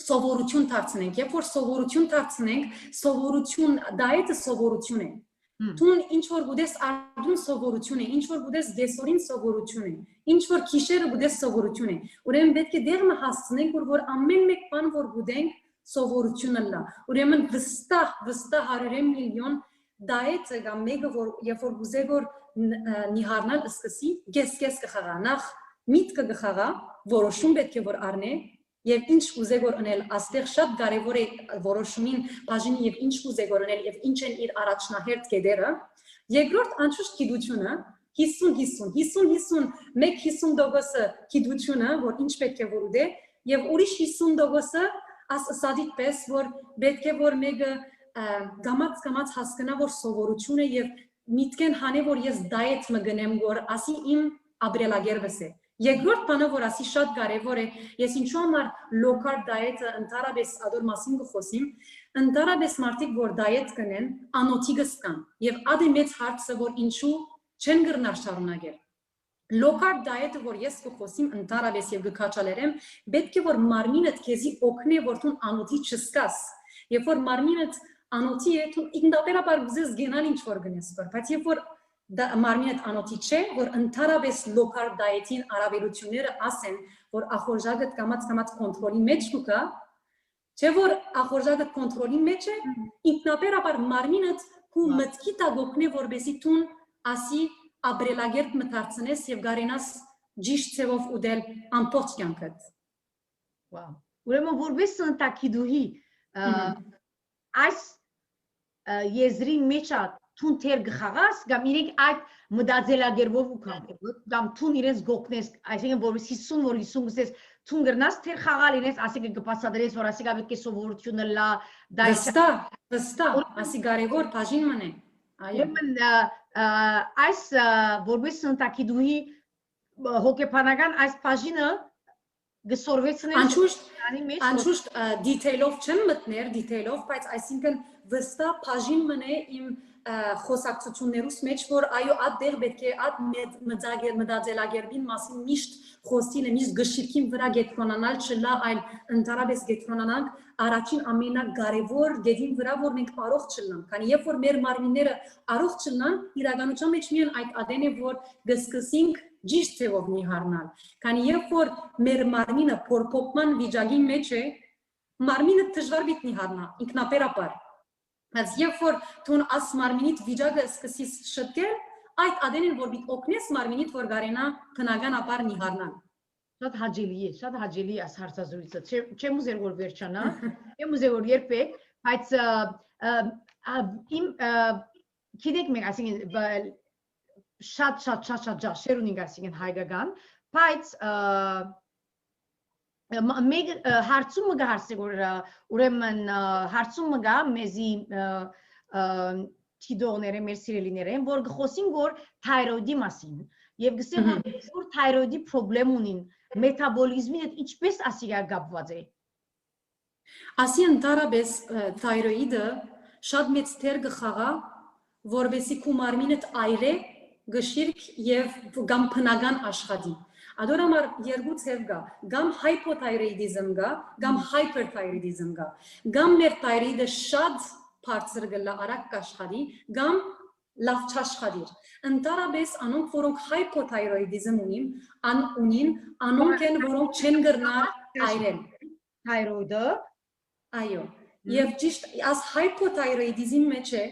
սովորություն դարձնենք երբ որ սովորություն դարձնենք սովորություն դայետը սովորություն է Տուն ինչ որ գուդես արդյուն սովորություն է, ինչ որ գուդես դեսորին սովորություն է, ինչ որ քիշերը գուդես սովորություն է։ Ուրեմն պետք է դերմը հասցնենք, որ ամեն մեկ բան որ գուդենք սովորությունը լա։ Ուրեմն վստահ 100 միլիոն դայեթը կամ մեկը որ երբ որ գուզե որ նիհարնալ սկսի, գես կխաղա, նախ միտքը կխաղա, որոշում պետք է որ առնե Եվ ինչ ուզե որ անել, աստեղ շատ կարևոր է որոշումին բաժինի եւ ինչ ուզե որ անել եւ ինչ են իր առաջնահերթ կետերը։ Երկրորդ անշուշտ գիտությունը 50-50 1-50% գիտությունը, որ ինչ պետք է որ ուդե, եւ ուրիշ 50%-ը ասադիտ պես, որ պետք է որ մեկը գամած հասկանա, որ սովորություն է եւ միտքեն հանե որ ես դայետ մգնեմ, որ ասի իմ ապրելակերպս է։ Երկրորդ բանը որ ասի շատ կարևոր է, ես ինչու համար low carb diet-ը ընդհանրապես ադոր մասին կխոսեմ, ընդհանրապես մարդիկ որ diet կնեն, անոթի կսկան եւ ադի մեծ հարցը որ ինչու չեն գրնար շարունակել։ Low carb diet-ը որ ես կխոսեմ ընդհանրապես եւ կքաչալերեմ, պետք է որ մարմինդ քեզի օգնի որ դու անոթի չսկաս։ Երբ որ մարմինդ անոթի է, դու ինքնաբերաբար գուզես գնալ ինչ որ գնես, բայց երբ որ մարմինդ անոթի չէ, որ ընդհանրապես low carb diet-ին արավելությունները ասեն, որ ախորժակդ կամած կոնտրոլի մեջ կա, չէ որ ախորժակդ կոնտրոլի մեջ է, ինքնաբերաբար մարմինդ ու մտքի տագոքն է, որբեսի տուն ասի ապրելակերպ մտածնես եւ գարենաս ճիշտ ձևով ուդել ամբողջ կյանքդ։ Wow. Ուրեմն որպես ընտակիդուհի այս եզրի մեջ Թուն թեր գխաղաս, կամ իրենք այդ մդաձելագերբով ու կամ թուն իրենց գոքնես, այսինքն որպես 50 որ 50 գսես, թուն գրնաս թեր խաղալ իրենց, ասիկը կպասադրես, որ ասիկա պետք է սովորությունը լա, վստահ, ասի կարևոր բաժին մնե։ Ուրեմն այս որպես ընտակիդուհի հոգեբանական այս բաժինը գսորվեցնես Անշուշտ դիթեյլով չեմ մտներ, դիթեյլով, բայց այսինքն վստահ բաժին մնե իմ խոսակցություններուս մեջ որ այո այդտեղ պետք է այդ մտածելակերպին մասին միշտ խոսինը միշտ գշիրքին վրա գետրոնանալ չլա այլ ընդհանրապես գետրոնանանք առաջին ամենակարևոր գեդին վրա որ մենք առողջ չլնանք քանի երբ որ մեր մարմինները առողջ չլնան իրականության մեջ միայն այդ ադեն է որ գսկսենք ճիշտ ձևով նիհարնալ քանի երբ որ մեր մարմինը փորփոփման վիճակի մեջ է մարմինը դժվար պիտի նիհարնա ինքնաբերաբար Բայց երբ որ դու աս մարմինիդ վիճակը սկսես շտկել, այդ ադենին որ պիտի օգնես մարմինիդ որ գարենա բնական ապար նիհարնալ։ Շատ հաճելի է այս հարցազրույցը։ Չեմ ուզեր որ վերջանա, չեմ ուզեր որ երբեք, բայց իմ գիտեք մենք այսինքն շատ ջաշեր ունենք այսինքն հայկական, բայց Մեկ հարցումը գա հարցի որ ուրեմն հարցումը գա մեզի թիդողները մեր սիրելիները են որ գխոսին որ թայրոիդի մասին եւ գսեն որ թայրոիդի խնդրեմ ունին մետաբոլիզմին հետ ինչպես ասիգա կապված է Ասի ընդհանրապես թայրոիդը շատ մեծ դեր կխաղա որովհետեւ քու մարմինդ այրե գշիրք եւ կամ բնական աշխատի Ադոր համար երկու ձև կա, կամ հայպոթայրոիդիզմ կա, կամ հայպերթայրոիդիզմ կա, կամ մեր թայրոիդը շատ բարձր գլա արագ կաշխատի, կամ լավ չաշխատիր։ Ընդհանրապես անոնք, որոնք հայպոթայրոիդիզմ ունին, անոնք են, որոնք չեն գրնար այրել։ Թայրոիդը, այո, եւ ճիշտ այս հայպոթայրոիդիզմի մեջ է,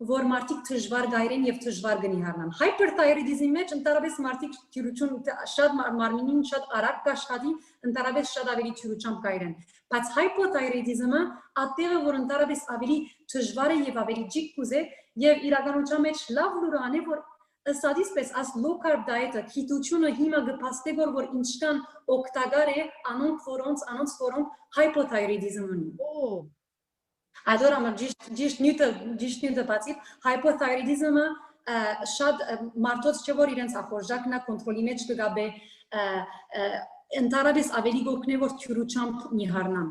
որ մարդիկ դժվար գայրեն եւ դժվար գնիհարնան։ Hyperthyroidism-ի մեջ ընդհանրապես մարդիկ թյուրություն շատ մարմինին շատ արագ կաշխատի, ընդհանրապես շատ ավելի թյուրությամբ գայրեն։ Բայց hypothyroidism-ը ատեղը որ ընդհանրապես ավելի դժվար է եւ ավելի ջիկ կուզե եւ իրականության մեջ լավ լուրան է որ ըստադիսպես as low carb diet-ը քիտությունը հիմա գպաստե որ ինչքան օգտակար է անոնց որոնք hypothyroidism ունին։ Ador am ճիշտ նյութը բացի hypothyroidism-ը շատ մարդոց չէ որ իրենց ախորժակն է կոնտրոլի մեջ կգաբե ընդհանրապես ավելի գոհն է որ թյուրությամբ նիհարնան։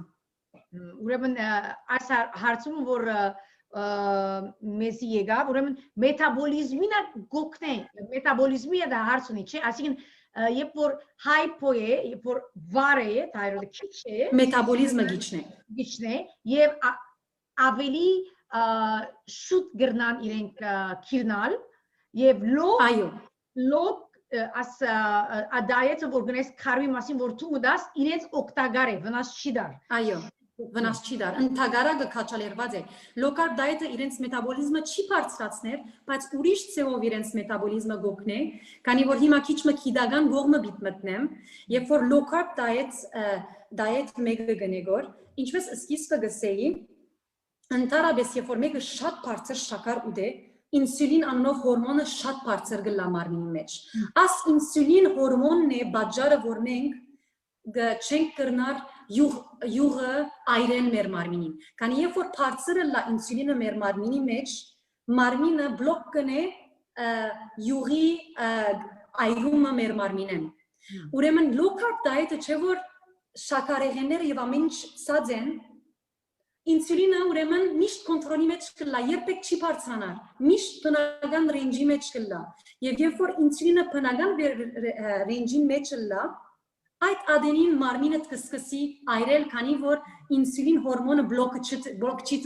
Ուրեմն այս հարցումը որ մեզի եկավ, ուրեմն մետաբոլիզմին գոհն է, մետաբոլիզմի դա հարց ունի, չէ՞, այսինքն երբ որ hypo է, երբ որ վառ է, թայրոիդը քիչ է, մետաբոլիզմը գիչն է եւ ավելի շուտ գրնան իրենք քիրնալ եւ լոկ as diet որ գնես քարի մասին որ դու մտած իրենց օգտակար է վնաս չի դար այո վնաս չի դար ընդհանրակը քաչալերված է low carb diet-ը իրենց մետաբոլիզմը չի բարձրացներ բայց ուրիշ ծեով իրենց մետաբոլիզմը գոհն է քանի որ հիմա քիչ մկիդական գողմը բիտ մտնեմ երբ որ low carb diet մեկը գնեգոր ինչպես սկիզբը գսեի ընդհանրապես երբ որ մեկը շատ բարձր շաքար ուտե ինսուլին անունով հորմոնը շատ բարձր գլա մարմինի մեջ աս ինսուլին հորմոնն է բաժարը որ մենք չենք կրնար յուղը այրեն մեր մարմինին քանի երբ որ բարձրը լա ինսուլինը մեր մարմինի մեջ մարմինը բլոկ կնե յուղի այրումը մեր մարմինեն ուրեմն low carb diet-ը չէ որ շաքարեղենները եւ ամեն ինչ ցած են ինսուլինը ուրեմն միշտ կոնտրոլի մեջ կլա, երբեք չի բարձրանար, միշտ բնական ռենջի մեջ կլա։ Եվ երբ որ ինսուլինը բնական ռենջի մեջ լա, այդ ադենին մարմինը կսկսի այրել, քանի որ ինսուլին հորմոնը բլոկ չի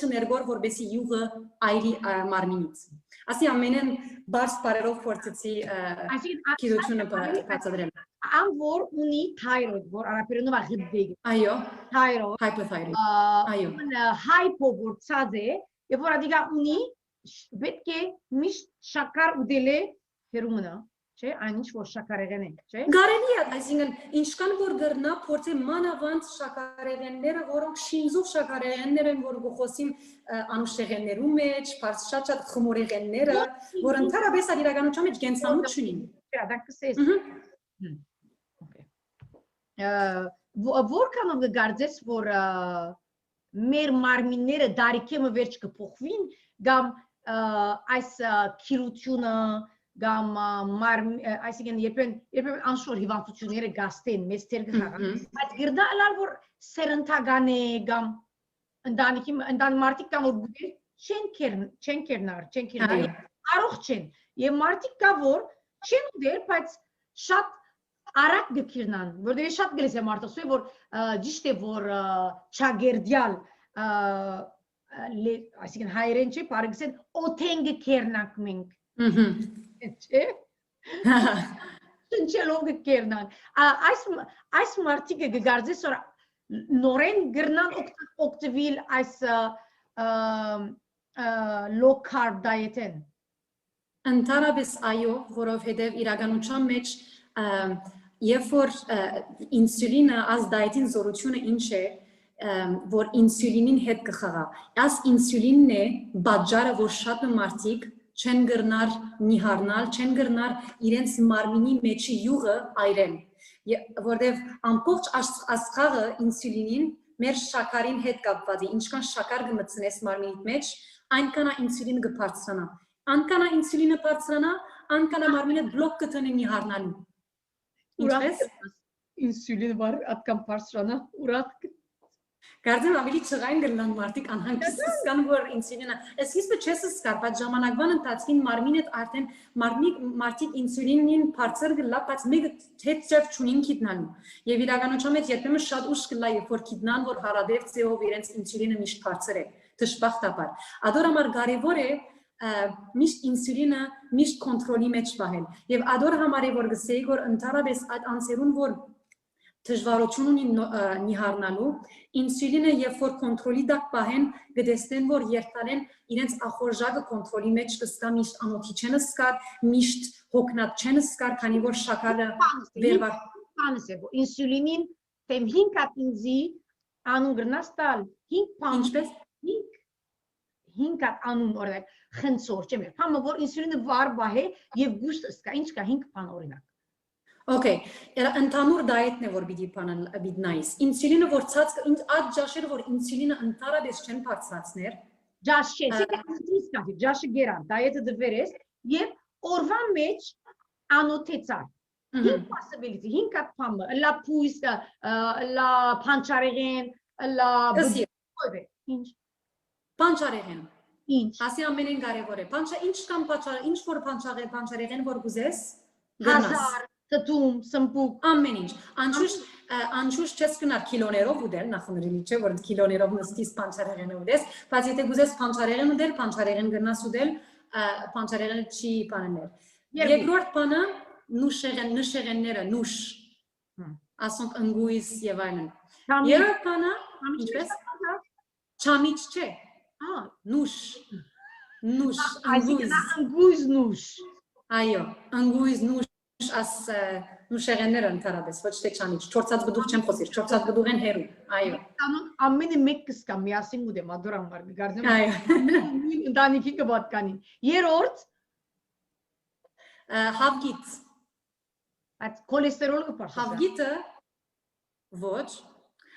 տներ, որբեսի յուղը այրի մարմինից։ Ասի ամենեն բարս բարերով փորձեցի գիտությունը բացատրել։ Ամ որ ունի թայրոիդ, որ արաբերենով աղդեգ։ Այո, թայրոիդ։ Hypothyroid։ Այո։ Hypo որ ցած է, եւ որ ադիգա ունի, պետք է միշտ շաքար ուտելը հերումնա, չէ՞, այնինչ որ շաքարեղեն է, չէ՞։ Գարելի է, այսինքն ինչքան որ գրնա փորձի մանավանդ շաքարեղենները, որոնք շինզով շաքարեղեններ են, որ գոխոսիմ անուշեղեններու մեջ, շատ խմորեղենները, որ ընդհանրապես իրականության մեջ գենսանոց չունին։ Դա կսես։ Որքանով կգարձես, որ մեր մարմինները դարիքեմը վերջ կփոխվին, կամ այս քիրությունը, կամ այսինքն երբեմն անշուր հիվանդությունները գաստեն, մեծ թեր կխաղան, բայց գրդա ալալ, որ սերընթական է, կամ ընդան մարդիկ կամ որ չեն կերնար, առողջ չեն, և մարդիկ կա, որ չեն ուդեր, բայց շատ արագ գքիրնան, որտեղ շատ գլես է մարդոսու է, որ ճիշտ է, որ չագերդյալ, այսինքն հայերեն չէ, պարգսեն, օթեն գքերնանք մենք, չէ, շնչելով գքերնանք, այս մարդիկը գգարձես, որ նորեն գրնան օգտվիլ այս low carb diet-են։ Ընդհանրապես այո, որովհետև իրականության մեջ երբ որ ինսուլինը as դայետին զորությունը ինչ է, որ ինսուլինին հետ կխաղա, as ինսուլինն է բաժարը, որ շատ մարդիկ չեն գրնար նիհարնալ, չեն գրնար իրենց մարմինի մեջի յուղը այրեն, որտև ամբողջ աշխարհը ինսուլինին մեր շաքարին հետ կապված է, ինչքան շաքար կմտցնես մարմինիդ մեջ, այնքան ինսուլինը կբարձրանա, անքան ինսուլինը բարձրանա, անքան մարմինը բլոկ կտնի նիհարնալու։ Ինչպես ինսուլին բար ատկան բարձրանա, ուրախ Կարծեմ ավելի չղային գլան մարդիկ անհանգստան որ ինսուլինը, սկիզբը չես սկար, բայց ժամանակվան ընթացքին մարմինդ արդեն մարդիկ ինսուլինին բարձր գլա, բայց մեկը հետ ծև չունին քիտնալու։ Եվ իրականության մեջ երբեմն շատ ուշ գլա, երբ որ քիտնան, որ հարաբերք ծեով իրենց ինսուլինը միշտ բարձր է, դժբախտաբար։ Ադոր համար կարևոր է միշտ ինսուլինը միշտ կոնտրոլի մեջ պահել։ Եվ ադոր համար է որ գսեի, որ ընդհանրապես այդ անձերուն որ դժվարություն ունի նիհարնալու, ինսուլինը երբ որ կոնտրոլի դակ պահեն, գտեսնեն որ երթալեն իրենց ախորժակը կոնտրոլի մեջ կսկա միշտ անոթի չեն սկար, միշտ հոգնած չեն սկար, քանի որ շաքարը վերվար Պանս է, որ ինսուլինին թեմ 5 հատ ինձի անուն գրնաս տալ, 5 պան, ինչպես 5 հատ անուն օրինակ խնցոր չեմ, պամը որ ինսուլինը վար բահ է և գուշտ սկա, ինչ կա 5 պան օրինակ։ Okay, ընդհանուր դայեթն է որ պիտի նայես։ Ինսուլինը որ ցած այդ ջաշերը որ ինսուլինը ընդհանրապես չեն բարձրացներ։ Ջաշ չէ, սիկա ինսուլին կա, ջաշը գերան, դայեթը դվերես եւ օրվա մեջ անոթեցար։ 5 possibility, 5 հատ պամը, լա փույսը, լա փանչարեղեն, լա բուդի, ինչ։ Փանչարեղեն։ Ինչ։ Ասի ամենեն կարևոր է։ Փանչա ինչ կամ փանչարեղեն, ինչ որ փանչարեղեն որ գուզես։ Հազար Տտում, սմպուկ, ամեն ինչ։ Անշուշտ չես գնար կիլոներով ուդել, նախնդրելի չէ, որ կիլոներով նստիս փանչարեղենը ուդես, բայց եթե գուզես փանչարեղեն ուդել, փանչարեղեն գնաս ուդել, փանչարեղենը չի բաներ։ Երկրորդ բանը նուշեղենները, նուշ, ասոնք ընգույզ եւ այլն։ Երրորդ բանը, ինչպես։ Չամիչ չէ։ Նուշ, ընգույզ նուշ։ Այո, ընգույզ նուշ as նուշեղենները ընդհանրապես ոչ թե չամիչ 4-ած բդուղ չեմ խոսիր 4-ած բդուղ են հերու այո ամենը մեկ կսկա միասին ուդեմ ադորան վար գարձեմ այո ընտանիքի կբատկանին երրորդ հավգիտ այդ կոլեստերոլը կփոխի հավգիտը ոչ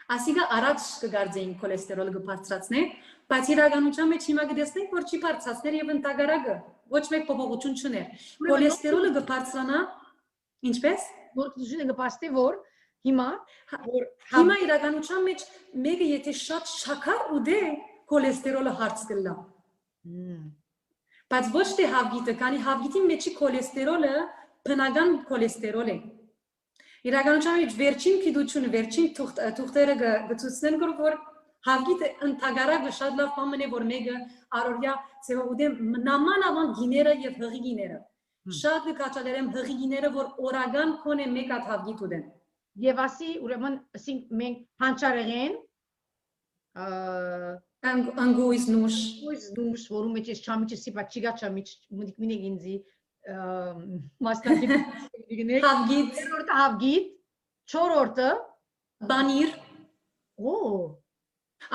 ասիգա առաջ կգարձեին կոլեստերոլը կբարձրացնե բայց իրականության մեջ հիմա կտեսնենք որ չի բարձրացներ եւ ընդհանրակը ոչ մեկ փոփոխություն չուներ կոլեստերոլը կբարձրանա ինչպես որ դժինը կպաստի որ հիմա իրականության մեջ մեկը եթե շատ շաքար ուդե կոլեստերոլը հարց կլա բայց ոչ թե հավգիտը քանի հավգիտի մեջի կոլեստերոլը բնական կոլեստերոլ է իրականության մեջ վերջին գիտությունը վերջին թուղթերը գծուցնեն որ հավգիտը ընդհանրակը շատ լավ բան է որ մեկը առօրյա ծեվուդե նամանավան գիները եւ հղի գիները Շատ կկաչալերեմ հղի գիները, որ օրական կոնե մեկ հատ հավգիտ ուդեն։ Եվ ասի, ուրեմն, ասինք մենք հանճարեղեն, ընգույզ նուշ, որում մեջ ես չամիչը սիպա չիգա չամիչ, մուդիկ մինեք ինձի մասնակի հավգիտ, երորդը հավգիտ, չորորդը, բանիր,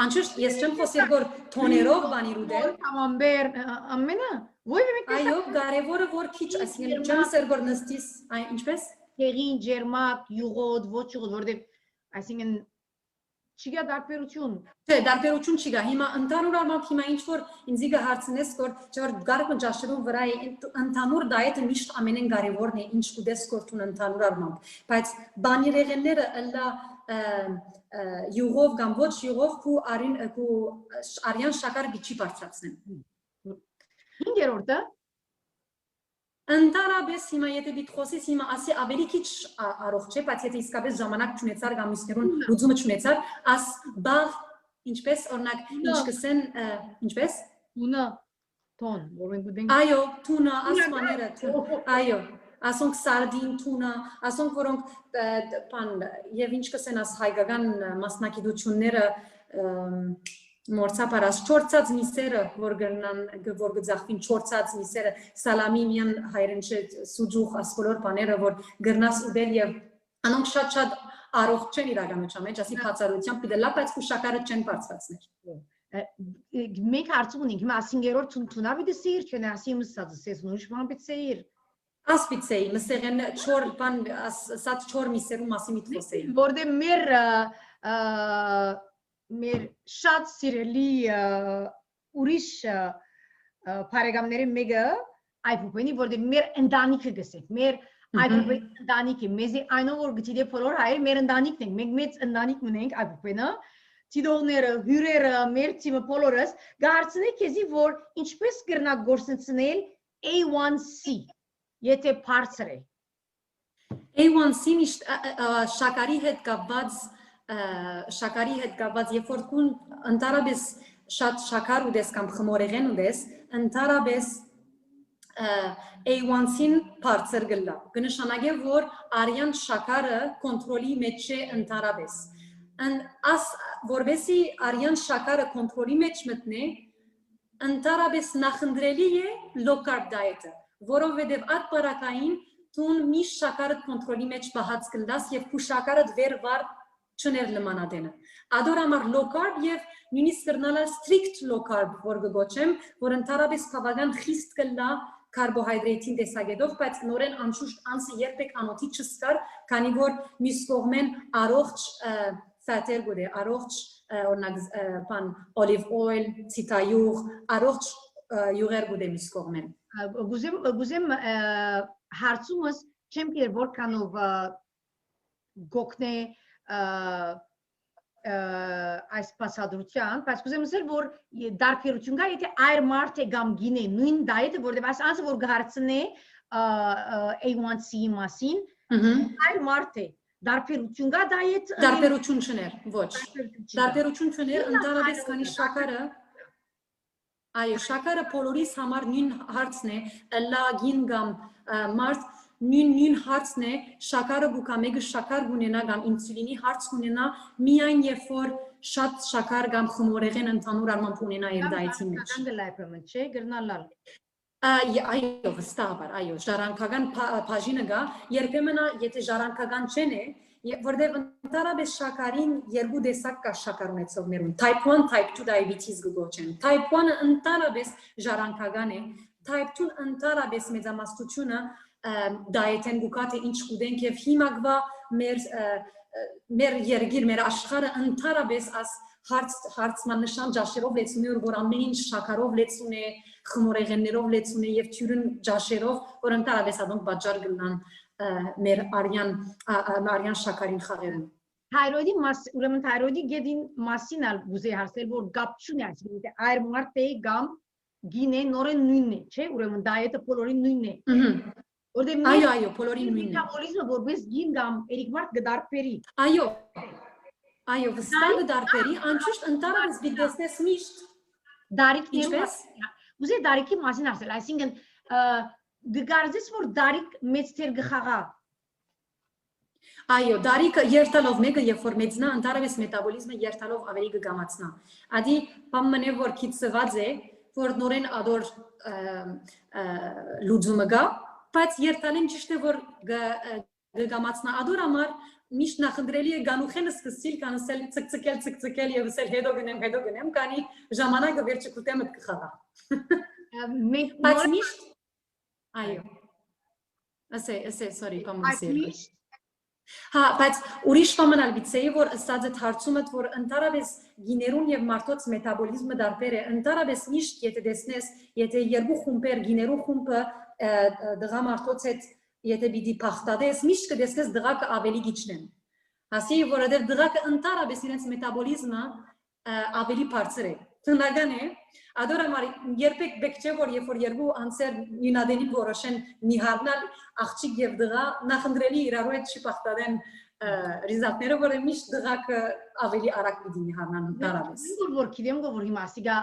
Անշուշտ ես չեմ խոսել որ թոներով բանիր ուդել Կամամբեր ամենը Այո կարևորը որ քիչ այսինքն չեմ ասել որ նստիս ինչպես Գերին ջերմակ յուղոտ ոչ յուղոտ որտեղ այսինքն չկա դարբերություն Չէ դարբերություն չկա հիմա ընդհանուր առմամբ հիմա ինչ որ ինձ կհարցնես որ գարկ ջաշերուն վրա ընդհանուր դայեթը միշտ ամենեն կարևորն է ինչ ուդես կորտուն ընդհանուր առմամբ բայց բանիրեղենները ըլլա յուղով կամ ոչ յուղով քու արյան շաքարը չի բարձրացնեն Հինգերորդը Ընդհանրապես հիմա եթե դիտ խոսես հիմա ասի ավելի քիչ առողջ է, բայց եթե իսկապես ժամանակ չունեցար կամ մյուսներուն լուծումը չունեցար, աս բաղ ինչպես օրինակ ինչ կսեն ինչպես տունը տոն, որ մենք ուտենք Այո, տունը, ասմաները, այո, ասոնք սարդին, տունը, ասոնք որոնք բան եւ ինչ կսեն աս հայկական մասնակցությունները Մորցապարած չորցած միսերը, որ գծախվին չորցած միսերը, սալամի միան հայրենչե սուջուխ ասպոլոր բաները, որ գրնաս ուդել և անոնք շատ առողջ չեն իրականության մեջ, ասի բացառությամբ պիտի լավ, բայց շաքարը չեն բարձրացներ։ Մենք հարցում ունենք, հիմա ասինգերորդ թունա պիտի սեիր, չեն ասի մսածը, սես նույնիշ բան պիտի սեիր։ Ասպիտ սեի, մսեղեն չոր բան, ասած չոր միսերում ասի միտ խոսեի։ Որդե մեր շատ սիրելի ուրիշ բարեկամների մեկը այփուպենի որտեղ մեր ընտանիքը գսեք մեր այփուպենի ընտանիքը մեզի այնով որ գիտի բոլոր հայեր մեր ընտանիքն ենք մենք մեծ ընտանիք ունենք այփուպենը ծիդողները հյուրերը մեր թիմը բոլորս գարցնեք քեզի որ ինչպես կրնա գործընծնել A1C եթե բարձր է A1C միշտ շաքարի հետ կապված շաքարի հետ կապված երբ որ քուն ընդհանրապես շատ շաքար ուտես կամ խմորեղեն ուտես ընդհանրապես A1-ին բարձր գլա կնշանակե որ արյան շաքարը կոնտրոլի մեջ է ընդհանրապես as որովհետեւ արյան շաքարը կոնտրոլի մեջ մտնի ընդհանրապես նախընտրելի է low carb diet-ը որովհետեւ այդ բարակային տուն միշտ շաքարը կոնտրոլի մեջ բահած կլաս եւ քու շաքարը վեր վար չներ նմանադենը ադորամար low carb եւ նույնիսկ կրնալալ strict low carb որ գոչեմ որ ընդհանրապես բավական խիստ կլա կարբոհիդրատին տեսակետով բայց նորեն անշուշտ անսը երբեք անոթի չսկար քանի որ մյուս կողմեն առողջ ֆատեր գուտե առողջ օրինակ բան olive oil ցիտայյուղ առողջ յուղեր գուտե մյուս կողմեն գուզեմ հարցումս չեմ կեր որքանով գոքնե այս պասադրության, բայց կուզեմ ասել, որ դարբերություն կա, եթե այր մարդ է կամ գինե նույն դայետը, որտեղ այս անձը որ գարցնե A1C-ի մասին, այր մարդ է, դարբերություն կա դայետ դարբերություն չներ, ոչ, դարբերություն չներ, ընդհանրապես քանի շաքարը այո, շաքարը բոլորիս համար նույն հարցն է, լագին կամ մարդ նույն հարցն է, շաքարը գուկա մեկը շաքար գունենա կամ ինսուլինի հարց գունենա, միայն երբ որ շատ շաքար կամ խմորեղեն ընդհանուր առմամբ ունենա իր դայեթի մեջ։ Կան գլայփը չէ, գրնալալ։ Այո, վստահաբար, այո, ժառանգական բաժինը կա, երբեմն եթե ժառանգական չեն է, որտեղ ընդհանրապես շաքարին երկու տեսակ կա շաքար ունեցողներուն, type 1, type 2 diabetes գոչեն։ Type 1-ը ընդհանրապես ժառանգական է, type 2-ն ընդհանրապես մեծամասնությունը դայեթեն գուկատ է ինչ կուդենք եւ հիմա գվա մեր երգիր, մեր աշխարհը ընդհանրապես as հարցմաննշան ջաշերով լեցուն որ ամեն ինչ շաքարով լեցուն է, խմորեղեններով լեցուն է եւ թյուրին ջաշերով, որ ընդհանրապես adonk բաժար գնան մեր արյան շաքարին խաղերում։ Թայրոիդի ուրեմն թայրոիդի գեդին մասին ալ գուզե հարցել որ գապ չունի այսինքն այր մարդ է կամ գինե նորեն նույնն է, չէ՞, ուրեմն դայետը բոլորին նույնն է։ Այո, բոլորին նույնն է։ Մետաբոլիզմը որպես գին կամ երիկմարդ գդարբերի։ Այո, վստահ գդարբերի, անշուշտ ընդհանրապես դիտեսնես միշտ դարիքներում։ Ուզե դարիքի մասին ասել, այսինքն դգարձես որ դարիք մեծ թեր գխաղա։ Այո, դարիքը երթալով մեկը երբ որ մեծնա, ընդհանրապես մետաբոլիզմը երթալով ավելի կգամացնա։ Ադի բամն է որ քիծված է, որ նորեն ադոր լուծումը գա, բայց երթալին ճիշտ է որ գամացնա ադոր համար միշտ նախընտրելի է գանուխենը սկսել կանսել ցկցկել եւ ասել հետո գնեմ, քանի ժամանակը վերջը կուտեմը կխաղա։ Բայց միշտ այո։ Ասե, sorry, կամասել։ Հա, բայց ուրիշ բան ալբիցեի որ ըստաց այդ հարցումը որ ընդհանրապես գիներուն եւ մարդոց մետաբոլիզմը դարբեր է ընդհանրապես միշտ եթե տեսնես եթե երկու խումբեր գիներու խումբը դղա մարդոց հետ եթե պիտի փախտadես միշտ կտեսնես դղակը ավելի գիչն են հասի որովհետեւ դղակը ընդհանրապես իրենց մետաբոլիզմը ավելի բարձր է տնական է ադորամար երբեք բեք չէ որ երբ որ երկու անձեր նույնադենի որոշեն նիհարնալ աղջիկ եւ դղա նախընտրելի իրարու հետ չփախտadեն ռիզալտները որ միշտ դղակը ավելի արագ պիտի նիհարնան ընդհանրապես որ գիտեմ որ հիմա ասիգա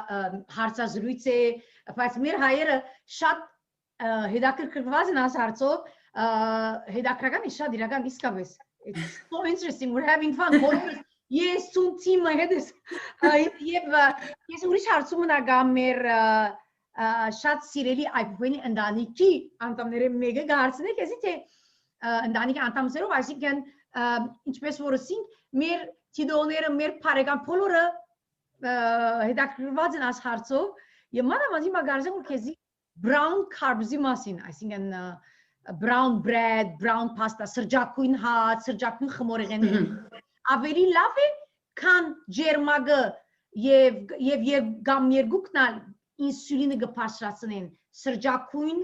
հարցազրույց է բայց մեր հայերը շատ հետաքրքրված են այս հարցով հետաքրական է շատ իրական իսկապես it's so interesting we're having fun Yes, sunt timă, vedeți. Este uriș harțumă gam mer șat sireli ai pune îndaniki antamnere mega garține că zice îndaniki antam zero asiken începes vorosing mer tidonere mer paregan poloră hedakırvazın as harțov e mana mazi magarzem că zi brown carbs masin asiken brown bread, brown pasta, sırcakuin hat, sırcakuin xmoregen Ավելի լավ է, քան ջերմագը եւ կամ երկուքնալ ինսուլինը կբարձրացնեն սրճակույն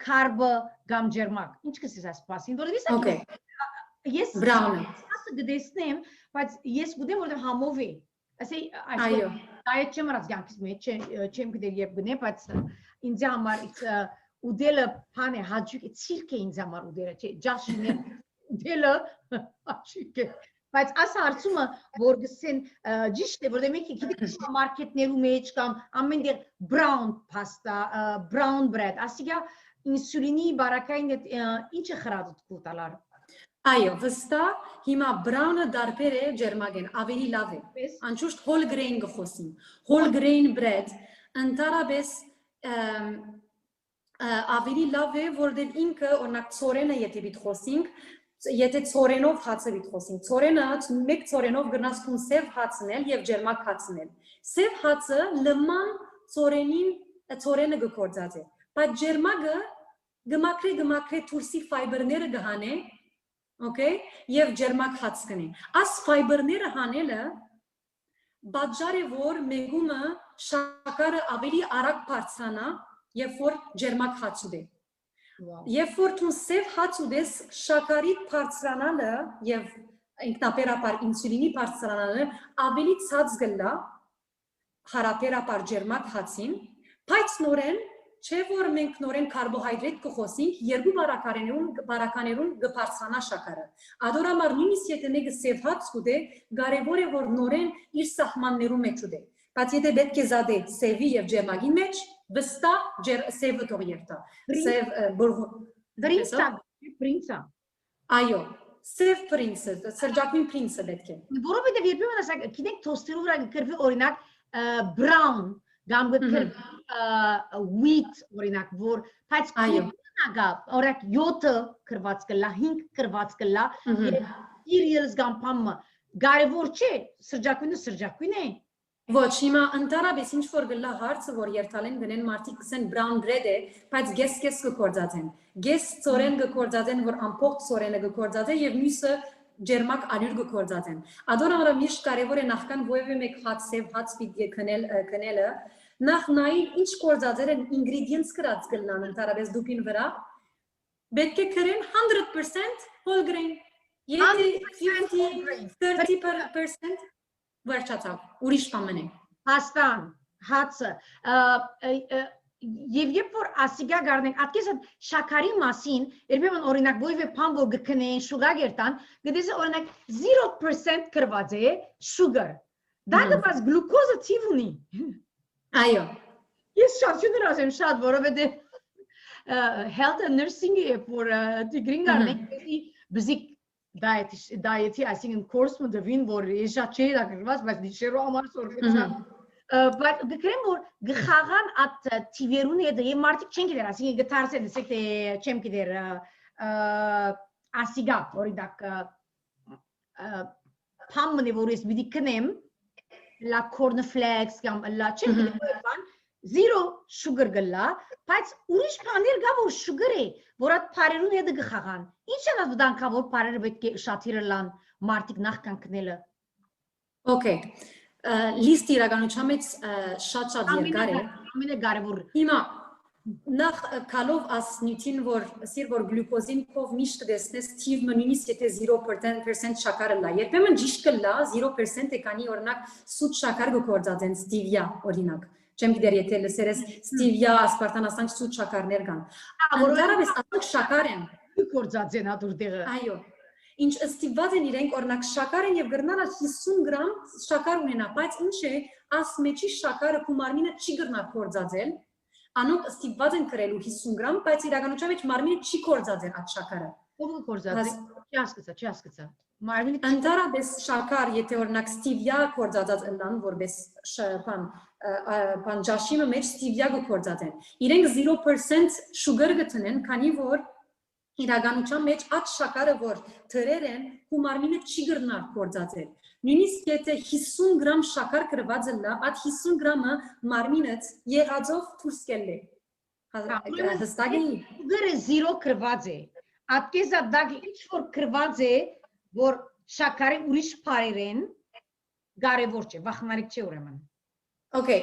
կարբը կամ ջերմակ։ Ինչ կսես այս պասին, որովհետեւ ես ասը գտեսնեմ, բայց ես գիտեմ որ համով է։ Ասեի այո, դայետ չեմ արած ցանկից մեջ չեմ գտել երբ գնե, բայց ինձ համար ուդելը բանը հաջուկ է ցիրք է ինձ համար ուդելը, չէ, ջաշինը ուդելը հաջուկ է Բայց աս հարցումը որ գսեն ճիշտ է որ դեմեք գիտեք մարքեթներու մեջ կամ ամենտեղ brown pasta brown bread ասիգա ինսուլինի բարակային ինչը խրադուտ կուտալար Այո, վստահ հիմա brown-ը դարբեր է ջերմագեն, ավելի լավ է։ Անշուշտ whole grain գխոսին։ Whole grain bread ընդհանրապես ավելի լավ է, որտեղ ինքը օրինակ ծորենը եթե պիտի խոսենք, եթե ծորենով հացը պիտի խոսենք, ծորենը մեկ ծորենով գնաց տուն սև հացնել եւ ջերմակ հացնել։ Սև հացը լման ծորենը գործած է։ Բայց ջերմակը գմակրե թուրսի ֆայբերները գհանե Okay, եւ ջերմակ հաց կնի։ Աս ֆայբերները հանելը բաժար է որ մեգումը շաքարը ավելի արագ բարձրանա, երբ որ ջերմակ հաց ուտի։ Երբ որ դու սև հաց ուտես, շաքարի բարձրանալը եւ ինքնաբերաբար ինսուլինի բարձրանալը ավելի ցած գլա հարաբերաբար ջերմակ հացին, բայց նորեն Չէ որ մենք նորեն կարբոհիդրատ կխոսենք, երկու բարականերուն գբարձրանա շաքարը։ Ադորամար նույնիսկ եթե մեկը սև հաց ուտե, կարևոր է որ նորեն իր սահմաններում մեջ ուտե։ Բայց եթե պետք է զադե սևի եւ ջերմագի մեջ, վստահ սևը թող երթա։ Սև Պրինցա։ Այո, սև պրինցը, սրջակին պրինցը պետք է։ Որովհետեւ երբեմն ասակ, գիտեք թոստերու վրա գրվի օրինակ brown Gam wheat օրինակ որ բայց կուտնագա օրինակ 7 կրված կլա 5 կրված կլա cereals կամ փամը կարևոր չէ սրջակույնը է Ոչ հիմա ընդհանրապես ինչ որ գլա հարցը որ երթալեն գնեն մարդիկ կսեն brown bread է բայց գես կգործածեն գես ծորեն կգործածեն որ ամբողջ ծորենը կգործածեն եւ մյուսը ջերմակ անյուր կգործածեն Ադորամար միշտ կարևոր է նախքան ովևէ մեկ հաց սև հաց պիտի քնելը Նախ նայ ինչ գործածեր են ingredients գրած կլան ընդհանրապես դուպին վրա պետք է քրեն 100% whole grain եթե 30% վերջացավ ուրիշ բան է Հաստան հացը եւ երբ որ ասիգա գարնենք ատկես շաքարի մասին երբեմն օրինակ ովևէ բան որ գքնեն շուգա գերտան գտես օրինակ 0% կրված է sugar դա դեպս գլուկոզը թիվ ունի Այո Ես շարժուներ ասեմ շատ որովհետեւ health and nursing-ի որ դիգրին գարնենք բզիկ դայեթի այսինքն course-ը դվին որ ես շատ չէի դակրված բայց դիշերո համար սորվեցա բայց գկրեմ որ գխաղան at TV-ուն է դե մարդիկ չեն գիտեր ասինքն գտարսեն դեսեք թե չեմ գիտեր ասիգա օրինակ փամմն է որ ես պիտի կնեմ la cornflakes կամ la չեմ գիտեր բան zero sugar գլա բայց ուրիշ բաներ կա որ sugar է որ at բարերուն հետ գխաղան ինչ է դա դանկավոր բարերը պետք է շատիրը լան մարդիկ նախքան կնելը Okay լիստ իրականության մեջ շատ երկար է ամենակարևոր հիմա նախ կալով ասնյութին որ սիր որ գլյուկոզին կով միշտ դեսնես թիվ նույնիսկ եթե 0% շաքարը լա երբեմն ճիշտ կլա 0% է կանի օրինակ սուտ շաքար գործածեն ստիվիա օրինակ չեմ գիտեր եթե լսերես ստիվիա ասպարտանասանջ սուտ շաքարներ կան որովհետեւ ասենք շաքար են գործածեն ադուր տեղը այո Ինչ ստիպված են իրենք օրինակ շաքար են եւ գրնանա 50 գրամ շաքար ունենա, բայց ինչ է, աս մեջի շաքարը կումարմինը չի գրնա կորձածել, անոնք ստիպված են կրելու 50 գրամ, բայց իրականության մեջ մարմինը չի կորձածել այդ շաքարը։ Ո՞վ կորձածել։ Չի հասկացա։ Մարմինը ընդհանրապես շաքար, եթե օրինակ ստիվիա կորձածած ընան, որպես բան ջաշիմը մեջ ստիվիա կորձածեն։ Իրենք 0% sugar գտնեն, քանի որ իրականության մեջ այդ շաքարը որ թրեր են կումարմինը չի գրնար կորձածել նույնիսկ եթե 50 գրամ շաքար կրված լա այդ 50 գրամը մարմինից եղածով դուրս կելե հստակ է ուգերը 0 կրված է ատկեզ դակ ինչ որ կրված է որ շաքարի ուրիշ բարեր են կարևոր չէ վախնարիք չէ ուրեմն Okay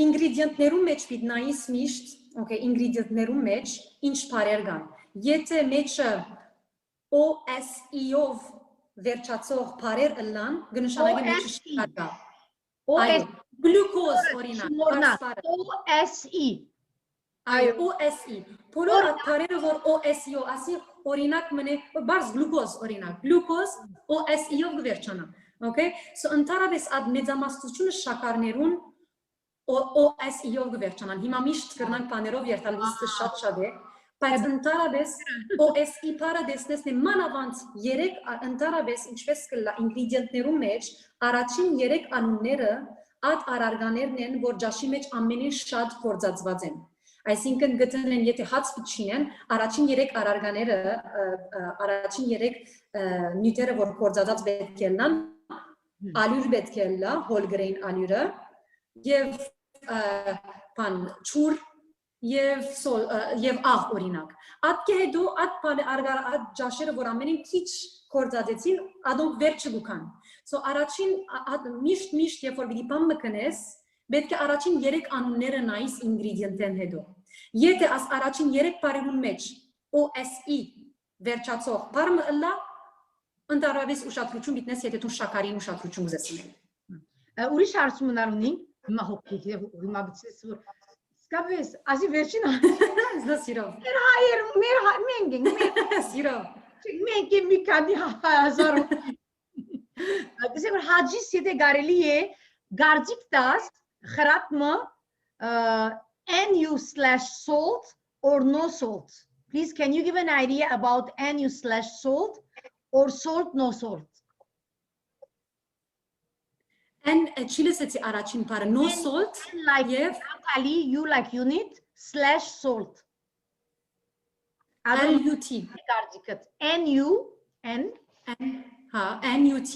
ինգրեդիենտներում մեջ պիտի նայես միշտ okay ինգրեդիենտներում մեջ ինչ բարեր կան Եթե մեջը OSE-ով վերջացող բարեր ըլլան, գնշանակի մեջը շաքար կա։ Գլյուկոզ օրինակ, OSE OSE բոլոր այդ բառերը որ OSE-ով ասի օրինակ մնե բարձ գլուկոզ օրինակ գլուկոզ OSE-ով գվերջանա okay so ընդհանրապես այդ մեծամասնությունը շաքարներուն OSE-ով գվերջանան հիմա միշտ կրնանք բաներով երթալ լիստը շատ է բայց ընդհանրապես OSE բառը դեսնես մանավանդ 3 ընդհանրապես ինչպես կլա ինգրեդիենտներու մեջ առաջին 3 անունները այդ առարգաներն են որ ջաշի մեջ ամենից շատ կորցածված են Այսինքն գտնեն եթե հաց փչին առաջին 3 առարգաները առաջին 3 նյութերը որ կորցածած պետք է լինան ալյուր պետք է լա whole grain ալյուրը եւ բան ճուր եւ աղ օրինակ Ատկե հետո այդ ջաշերը որ ամենին քիչ կորցածեցին ադոնք վերջը գուքան So առաջին միշտ երբ որ պիտի բան մտնես Պետք է առաջին 3 անունները նայես ինգրեդիենտեն հետո։ Եթե աս առաջին 3 բառերուն մեջ OSE վերջացող բառը լա, ընդհանրապես ուշադրություն գտնես, եթե դու շաքարին ուշադրություն ուզես ունել։ Ուրիշ հարցումներ ունի, հիմա հոգիք եւ հիմա բիցես որ սկավես, ասի վերջին Զա սիրով։ Մեր Սիրով։ Մենք մի քանի հազար Գսե որ հաջիս եթե կարելի է գարձիկ տաս Խրատմը NU/salt or no salt. Please, can you give an idea about NU/salt or salt no salt? And chileseti առաջին բառը no salt like եւ Ali you like unit /salt. LUT. Գարձիկը NU NUT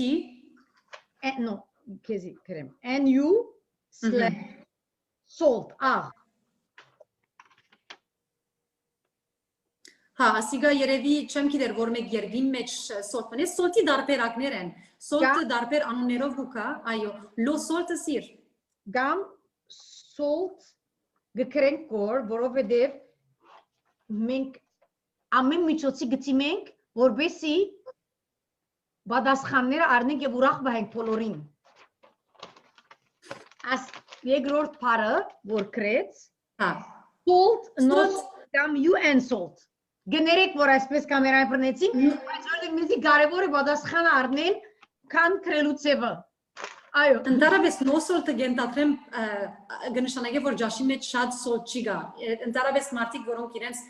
no քեզի քրեմ NU/salt ասիգա երևի չեմ գիտեր որ մեկ երևին մեջ սոլտ մնես սոլտի դարբերակներ են սոլտը դարբեր անուններով գուկա այո լո սոլտը սիր գամ salt գկրենք կոր որովհետև մենք ամեն միջոցի գցիմ ենք որբեսի բադասխանները առնենք եւ ուրախ բահենք բոլորին As երկրորդ բառը որ կրեց salt not կամ UN salt գներեք որ այսպես կամերային բռնեցին բայց որտեղ մեզի կարևոր է պատասխանը առնել քան քրելու ծևը այո ընդհանրապես no salt-ը գենտադրեմ գնշանակե որ ջաշի մեջ շատ salt չի գա ընդհանրապես մարդիկ որոնք իրենց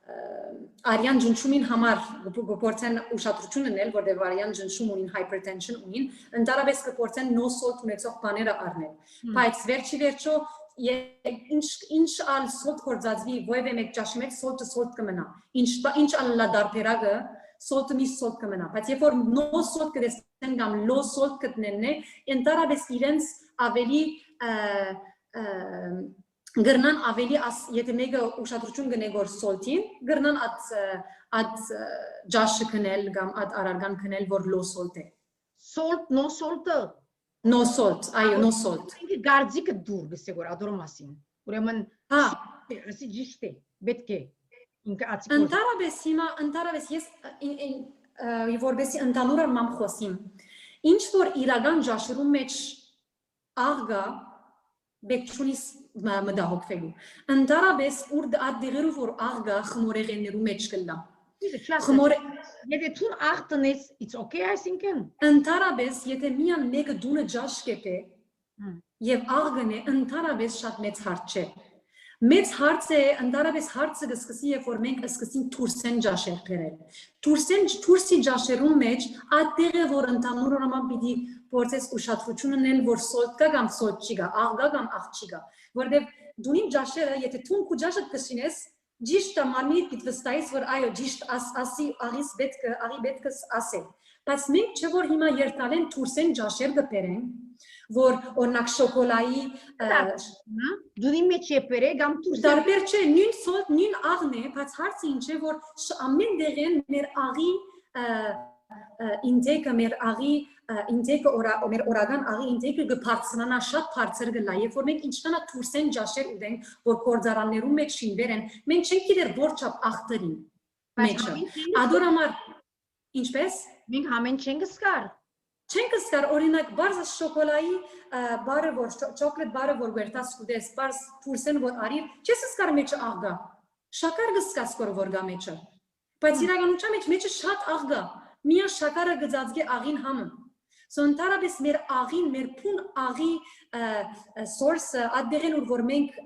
արյան ջնշումին համար գործեն ուշադրություն ունել որտեղ արյան ջնշում ունին hypertension ունին ընդհանրապես կփորձեն no salt ունեցող բաները առնել բայց վերջի վերջո ինչ ալ salt կորձածվի ովևէ մեկ ջաշի մեջ salt կմնա ինչ ալ լա դարբերակը salt-ը մի salt կմնա բայց երբ որ no salt կդեսնեն կամ low salt կտնեն ընդհանրապես իրենց ավելի Գրնան ավելի եթե մեկը ուշադրություն գնե որ սոլտին գրնան at ջաշը քնել կամ at արարգան քնել որ low salt է salt no salt-ը no salt այո no salt ինքը գարձիկը դուր գսե որ ադորո մասին ուրեմն ասի ճիշտ է պետք է ինքը ացի ընդհանրապես հիմա ընդհանրապես ես որբեսի ընդհանուր առմամբ խոսիմ ինչ որ իրական ջաշերու մեջ աղգա բեկչունիս մդահոգվելու ընդհանրապես ուր այդ դերերով որ աղգա խմորեղեններու մեջ կլա Եթե թուն աղ տնես it's okay այսինքն ընդհանրապես եթե միան մեկը դունը ջաշ կեպե եւ աղգն է ընդհանրապես շատ մեծ հարց չէ մեծ հարց է ընդհանրապես հարցը կսկսի երբ որ մենք սկսենք թուրսեն ջաշեր բերել թուրսի ջաշերում մեջ այդտեղը որ ընդհանուր առմամբ պիտի փորձես ուշադրություն ունել որ սոլտ կա կամ սոլտ չի գա աղ գա կամ աղ չի գա որտեւ դունին ջաշերը եթե թուն քու ջաշը կշինես ճիշտ մարմինիդ պիտի վստահես որ այո ճիշտ ասի աղի պետք է ասել բայց մենք չէ որ հիմա երթալեն թուրսեն ջաշեր կբերեն որ օրինակ շոկոլայի դունի մեջ է բերե կամ թուրսեն դարբեր չէ նույն սոլտ նույն աղն է բայց հարցը ինչ է որ ամեն դեղեն մեր աղի ինտեգը մեր աղի ինտեգը մեր օրական աղի ինտեգը կբարձրանա շատ բարձր գլա երբ որ մենք ինչքանա թուրսեն ջաշեր ուտենք որ կորձարաններում մեջ շինվեր են մենք չենք գիտեր որ չափ աղտերի մեջը ադոր համար ինչպես մենք ամեն չենք սկար չենք սկար օրինակ բարձ շոկոլադի բարը որ չոկոլադ բարը որ վերտաս կուդես բարձ փուրսեն որ արի չես սկար մեջը աղգա շաքար գսկաս որ գա մեջը բայց իրականության մեջը շատ աղգա միա շաքարը գծածգե աղին համը Սոնտարաբես մեր աղին, մեր փուն աղի source ադեղեն որ մենք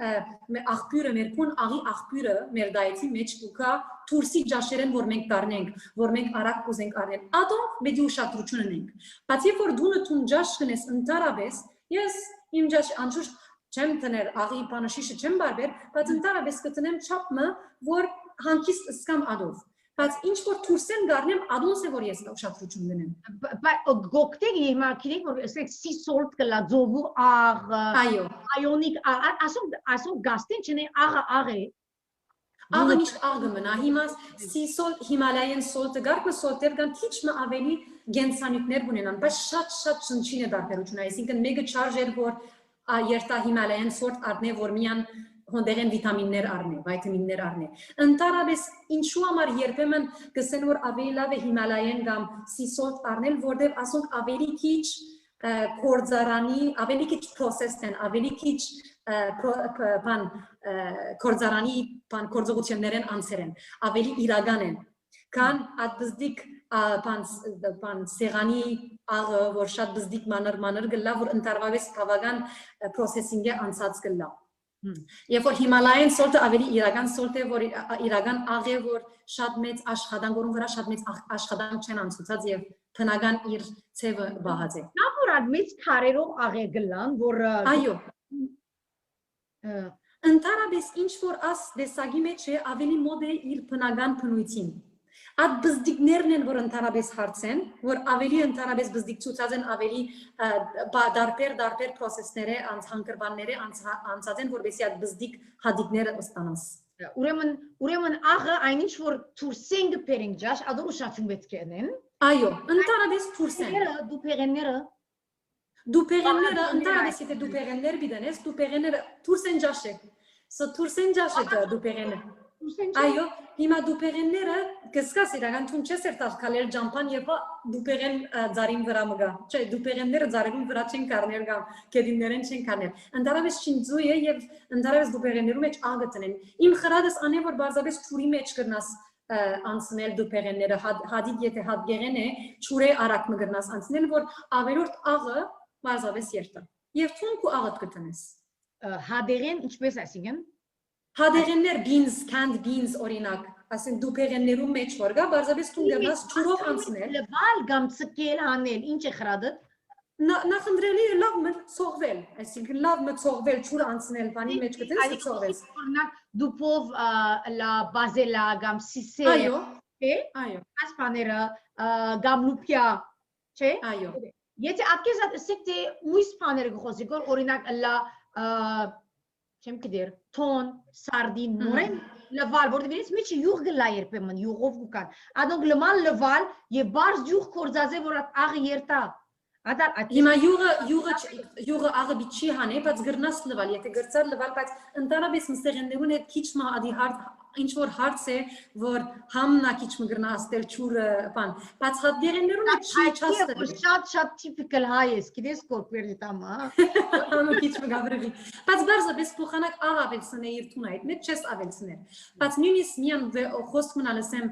աղբյուրը, մեր փուն աղի աղբյուրը մեր դայեցի մեջ ուկա թուրսի ջաշերեն որ մենք դառնենք, որ մենք արագ կուզենք առնել։ Ադոնք մեդի ուշադրություն ունենք։ Բայց երբ որ դու նույն ջաշ կնես ընտարաբես, ես իմ ջաշ անշուշտ չեմ տներ աղի բանաշիշը չեմ բարբեր, բայց ընտարաբես կտնեմ չափը, որ հանկիստ սկամ ադով։ Բայց ինչ որ թուրսեն գարնեմ ադոնս է որ ես ուշադրություն դնեմ։ Բայց գոկտեգ հիմա գիտեք որ ասեք սիսոլտ կլա ձովու աղ այո այոնիկ ասում գաստեն չնե աղը աղը միշտ աղը մնա հիմա սիսոլ հիմալայան սոլտը գարկը սոլտեր կան քիչ մը ավելի գենսանյութներ ունենան բայց շատ շնչին է դարբերությունը այսինքն մեկը չարժեր որ երթա հիմալայան սորտ առնե որ միան հոնդերեն վիտամիններ առնե, վայտամիններ առնե։ Ընդառաջ ինչու համար երբեմն գսեն որ ավելի լավ է հիմալայան կամ սիսոլտ առնել, որտեղ ասոնք ավելի քիչ կորձարանի, ավելի քիչ processed են, ավելի քիչ բան կորձարանի բան կորձողություններն անցեր են, ավելի իրական են։ Քան ադբզդիկ բան սեղանի աղը, որ շատ բզդիկ մանր գլա, որ ընդառաջ բավական processing-ը անցած գլա։ Երբ որ հիմալայան սորտը ավելի իրական սորտ է, որ իրական աղ է, որ շատ մեծ աշխատանք, որում վրա շատ մեծ աշխատանք չեն անցուցած եւ բնական իր ցևը բահած է։ Նա որ մեծ քարերով աղ է գլան, որ այո։ Ընդառաջ ինչ որ աս դեսագի մեջ է ավելի մոդ է իր բնական բնույթին։ Այդ բզդիկներն են, որ ընդառաջ հարցեն, որ ավելի ընդառաջ բզդիկ ցուցած են ավելի դարբեր process-ները, հանգրվանները անցած են, որովհետեւ այդ բզդիկ հադիկները ստանաս։ Ուրեմն աղը այնինչ որ թուրսեն գբերենք ջաշ, ադոր ուշադրություն պետք է ունեն։ Այո, ընդառաջ թուրսեն։ Դուպեղենները ընդառաջ եթե դուպեղեններ բիդանես, դուպեղենները թուրսեն ջաշ է։ Սա թուրսեն ջաշ է դուպեղենը։ Այո, հիմա դուպեղենները կսկաս իրականություն չես երթալ քալեր ջամփան եւ դուպեղեն ձարին վրա մգա։ Չէ, դուպեղենները ձարին վրա չեն կառնել կամ կեդիններեն չեն կառնել։ Ընդառաջ շինձու է եւ ընդառաջ դուպեղեններու մեջ աղը տնեն։ Իմ խրադս անե որ բարձրապես ճուրի մեջ կրնաս անցնել դուպեղենները հադիկ եթե հադգեղեն է ճուրե արակ մգրնաս անցնել որ ավերորդ աղը բարձրապես երթա։ Եվ թունք ու աղը կտնես։ Հադերեն ինչպես այսինքն Հադեղեններ beans, canned beans օրինակ, ասեն դուպեղեններու մեջ որ գա, բարձրապես թուն գնաս ճուրով անցնել։ Լվալ կամ ցկել անել, ինչ է խրադը։ Նախընտրելի է լավ մը ցողվել, այսինքն լավ մը ցողվել, ճուր անցնել, բանի մեջ գտես ցողվես։ Օրինակ դուպով լա բազելա կամ սիսե։ Այո։ Այո։ Այս բաները կամ լուպիա, չէ։ Այո։ Եթե ատկեզ ասեք թե մույս բաները գխոսի, որ օրինակ լա չեմ գիտեր, թոն, սարդին, մորեն, լվալ, որտեղ իրենց միջը յուղ գլա երբեմն, յուղով կան։ Ադոնք լման լվալ եւ բարձ յուղ կորձազե, որ աղը երտա։ Հիմա յուղը աղը բիչի հանե, բայց գրնաս լվալ, եթե գրծար լվալ, բայց ընդառաջ մստեղեններուն հետ քիչ մա ադի ինչ որ հարց է, որ համնա քիչ մը գրնա աստել ճուրը բան, բայց հատդեղեններուն հետ չի չաստել։ Շատ typical հայ է, գիտես կորպերի տամա։ Համը քիչ մը գաբրելի։ Բայց բարձրապես փոխանակ աղ ավելցնե իր թուն այդ մեջ չես ավելցներ։ Բայց նույնիսկ միան խոսք մնալ ասեմ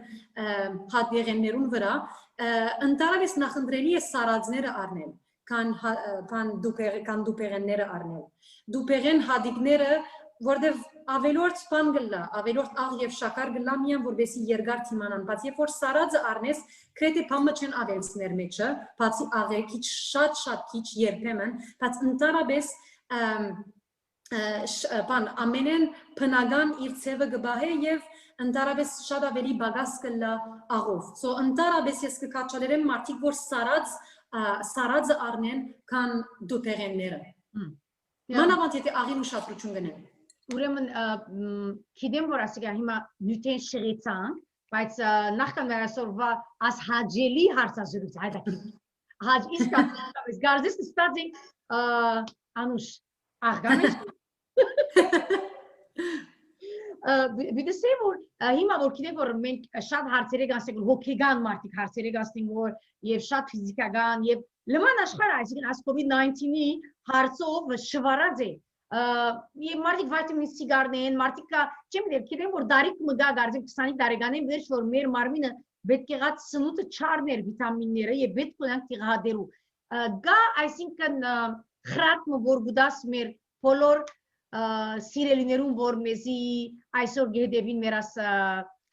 հատդեղեններուն վրա Ընդառաջ նախընտրելի է սարածները առնել, քան դուպեղենները առնել։ Դուպեղեն հադիկները, որտեղ ավելորդ բան գլա, ավելորդ աղ եւ շաքար գլա միան, որովհետեւ երկար թիմանան, բայց երբ որ սարածը առնես, քրեթե բամը չեն ավելցներ մեջը, բացի աղը քիչ շատ քիչ երբեմն, բայց ընդառաջ բան ամենեն բնական իր ցևը գբահե եւ ընդառաջ շատ ավելի բագաս կլա աղով։ So ընդառաջ ես կկաչալերեմ մարդիկ որ սարածը առնեն քան դուպեղենները։ Մանավանդ եթե աղին ուշադրություն գնեն։ Ուրեմն գիտեմ որ ասիկա հիմա նյութեն շղեցանք, բայց նախքան մեր այսօրվա աս հաջելի հարցազրույց հայտակի։ Հաջ իսկապես գարզես ստացենք անուշ աղգամեջ Բիդեսե որ հիմա որ գիտեք որ մենք շատ հարցեր ենք ասենք հոգեգան մարդիկ հարցեր ենք ասենք որ եւ շատ ֆիզիկական եւ Լման աշխարհը այսինքն այս COVID-19-ի հարցով շվարած է եւ մարդիկ վիտամին C գարնեն, մարդիկ չեմ գիտեմ որ դարիք մը գա գարձեմ 20 տարեկանին վերջ որ մեր մարմինը պետք եղած սնունդը չառներ վիտամինները եւ պետք ունենք տղահատերու գա այսինքն խրատը որ գուդաս մեր բոլոր սիրելիներուն որ մեզի այսօր գեդեվին մեր աս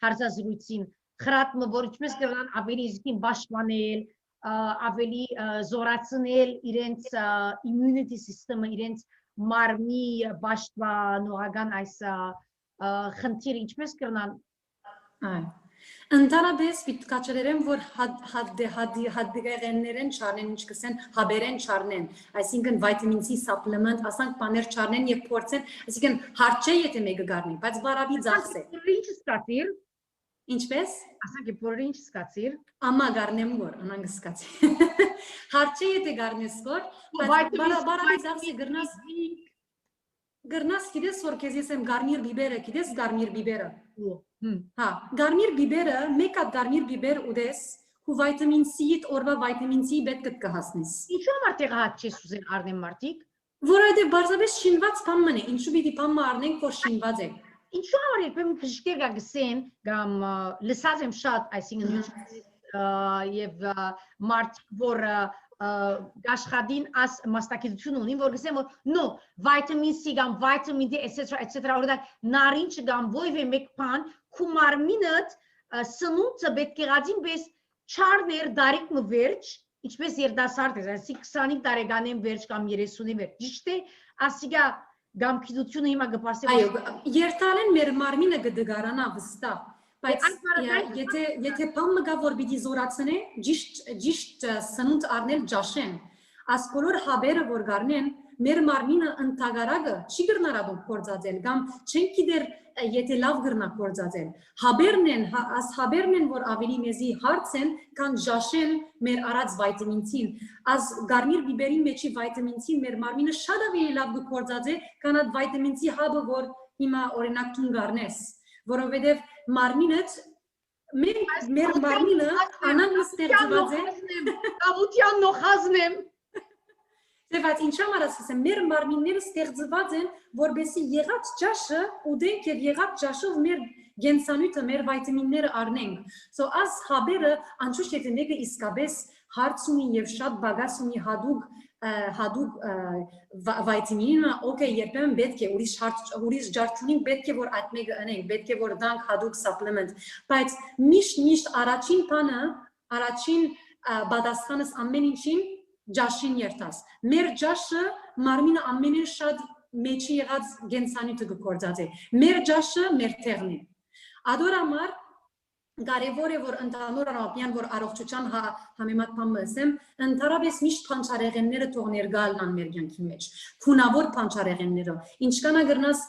հարցազրույցին խրատը որ ինչպես կրան ավելի իզին պաշտպանել ավելի զորացնել իրենց immunity system-ը իրենց մարմնի պաշտպանողական այս խնդիրը ինչպես կրնան Ընդհանրապես վիտկաչերեն որ հադդեղներեն չարնեն ինչ կսեն հաբերեն չարնեն այսինքն վիտամին C supplement ասանք բաներ չարնեն եւ փորձեն այսինքն հարց չէ եթե մեկը գարնի բայց բարավի ծախս է ինչ սկացիր ինչպես ասանք բոլորը ինչ սկացիր ամա գարնեմ որ անանգ սկացի հարց չէ եթե գարնես որ բայց բարավի ծախս է գրնաս գիտես որ քեզ եսեմ գարնիր բիբերը գիտես գարնիր բիբերը հա գարնիր բիբերը մեկ հատ գարնիր բիբեր ուտես ու վիտամին C-ით օրվա վիտամին C պետք կհասնես ինչու՞ համար տեղահաց չես ուզեն առնեն մարդիկ որովհետեւ բարձրապես շինված բան մնե ինչու պիտի բան առնենք որ շինված է ինչու՞ համար երբեմն բժիշկեր գասեն կամ լսած եմ շատ այսինքն եւ մարդիկ որ աշխատին as մասնակցություն ունին որ գսեմ որ no վիտամին C կամ վիտամին D etc օրինակ նարինջը կամ ոյվե մեկ բան քու մարմինդ սնունդը պետք է գածին պես չարներ դարիք մը վերջ ինչպես երդասարդ է այսինքն 25 տարեկանին վերջ կամ 30-ի վերջ ճիշտ է ասիգա կամ քիդությունը հիմա գպարսե այո երթալեն մեր մարմինը գդգարանա վստահ բայց եթե բանը գա որ պիտի զորացնե ճիշտ սնունդ առնել ճաշեն աս բոլոր հաբերը որ գարնեն մեր մարմինը ընդհանրակը չի գրնարաբու կորձածել կամ չեն գիտեր եթե լավ գրնա կորձածել հաբերն են որ ավելի մեզի հարց են քան ճաշեն մեր արած վիտամին C-ն աս գարնիր բիբերի մեջի վիտամին C մեր մարմինը շատ ավելի լավ կորձածե քան այդ վիտամին C հաբը որ հիմա օրինակ տուն գարնես որովհետև մարմինդ մեր մարմինը անանք ստեղծված է կավության նոխազնեմ Դեված ինչա մարասեմ մեր մարմինները ստեղծված են որբեսի եղած ճաշը ուտենք եւ եղած ճաշով մեր գենսանյութը մեր վիտամինները առնենք so as հաբերը անշուշտ եթե մեկը իսկապես հարց ունի եւ շատ բագաս ունի հադուկ վիտամինը օքեյ երբեմն պետք է ուրիշ ջարդունին պետք է որ այդ մեկը անենք պետք է որ դանք հադուկ supplement բայց միշտ առաջին բանը առաջին բադասխանս ամեն ինչին ջաշին երթաս մեր ջաշը մարմինը ամենին շատ մեջի եղած գենսանյութը գործած է մեր ջաշը մեր տեղն է ադոր համար կարևոր է որ ընդհանուր առողջության որ առողջության համեմատ բան ասեմ ընդհանրապես միշտ փանչարեղենները թող ներկա լինեն մեր կյանքի մեջ փունավոր փանչարեղենները ինչքան գրնաս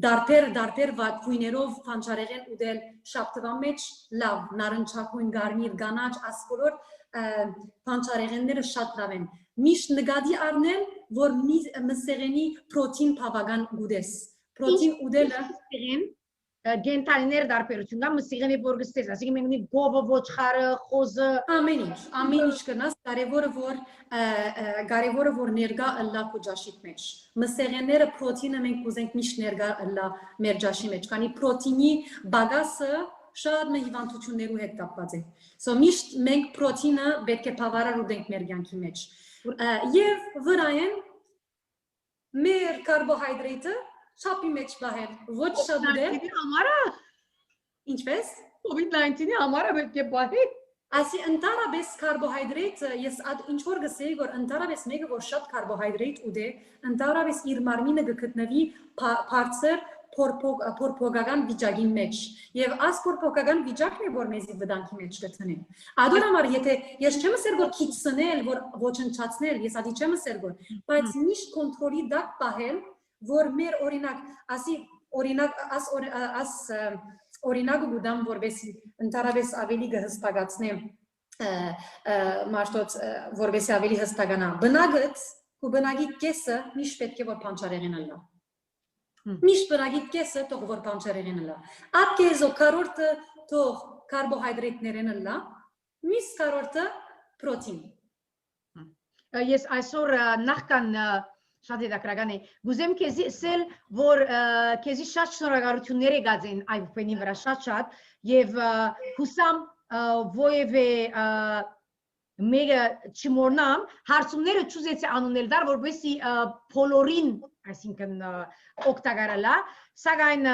դարբեր վակույներով փանչարեղեն ուտել շաբթվա մեջ լավ նարնջակույն գարնիր կանաչ ասկորոր փանչարեղենները շատ լավ են միշտ նկատի առնել որ մսեղենի պրոտեին բավական գուտես պրոտեին ուտելը գենտալիներ դարբերություն կա մսեղենի բորգստես ասիկի մենք ունի գովը ոչխարը խոզը ամեն ինչ կնաս կարևորը որ ներկա ըլլա քո ջաշիտ մեջ մսեղենները պրոտեինը մենք ուզենք միշտ ներկա ըլլա մեր ջաշի մեջ քանի պրոտեինի բագասը շատ հիվանդություններու հետ կապված է so միշտ մենք պրոտեինը պետք է բավարար ուտենք մեր կյանքի մեջ եւ վրայեն մեր կարբոհիդրատը Չափի մեջ բահել, ոչ շատ ուտել։ Ինչպես? COVID-19-ի համարը պետք է բահել։ Ասի ընդհանրապես կարբոհիդրատը ես ինչ որ գսեի որ ընդհանրապես մեկը որ շատ կարբոհիդրատ ուտե, ընդհանրապես իր մարմինը կգտնվի բարձր փորփոքական վիճակի մեջ եւ աս փորփոքական վիճակն է որ մեզի վտանգի մեջ կտնի ադոր համար եթե ես չեմ ասել որ քիչցնել որ ոչնչացնել ես ադի չեմ ասել որ բայց միշտ կոնտրոլի դակ պահել որ մեր օրինակ ասի օրինակ գուդամ որբեսի ընդհանրապես ավելի կհստակացնեմ մարդոց որբեսի ավելի հստականա բնագդ ու բնագի կեսը միշտ պետք է որ փանչարեղեն ալա միշտ բնագի կեսը թող որ փանչարեղեն ալա ատ կեզո կարորտը թող կարբոհիդրատներն ալա միս կարորտը պրոտին։ Ես այսօր նախքան շատ հետաքրական է գուզեմ քեզի ասել որ քեզի շատ շնորհակալություններ եկած են iPhone-ի վրա շատ եւ հուսամ ովևէ մեկը չմոռնամ հարցումները ճուզեցի անունել դար որովհետեւ բոլորին այսինքն օգտակարալա սակայն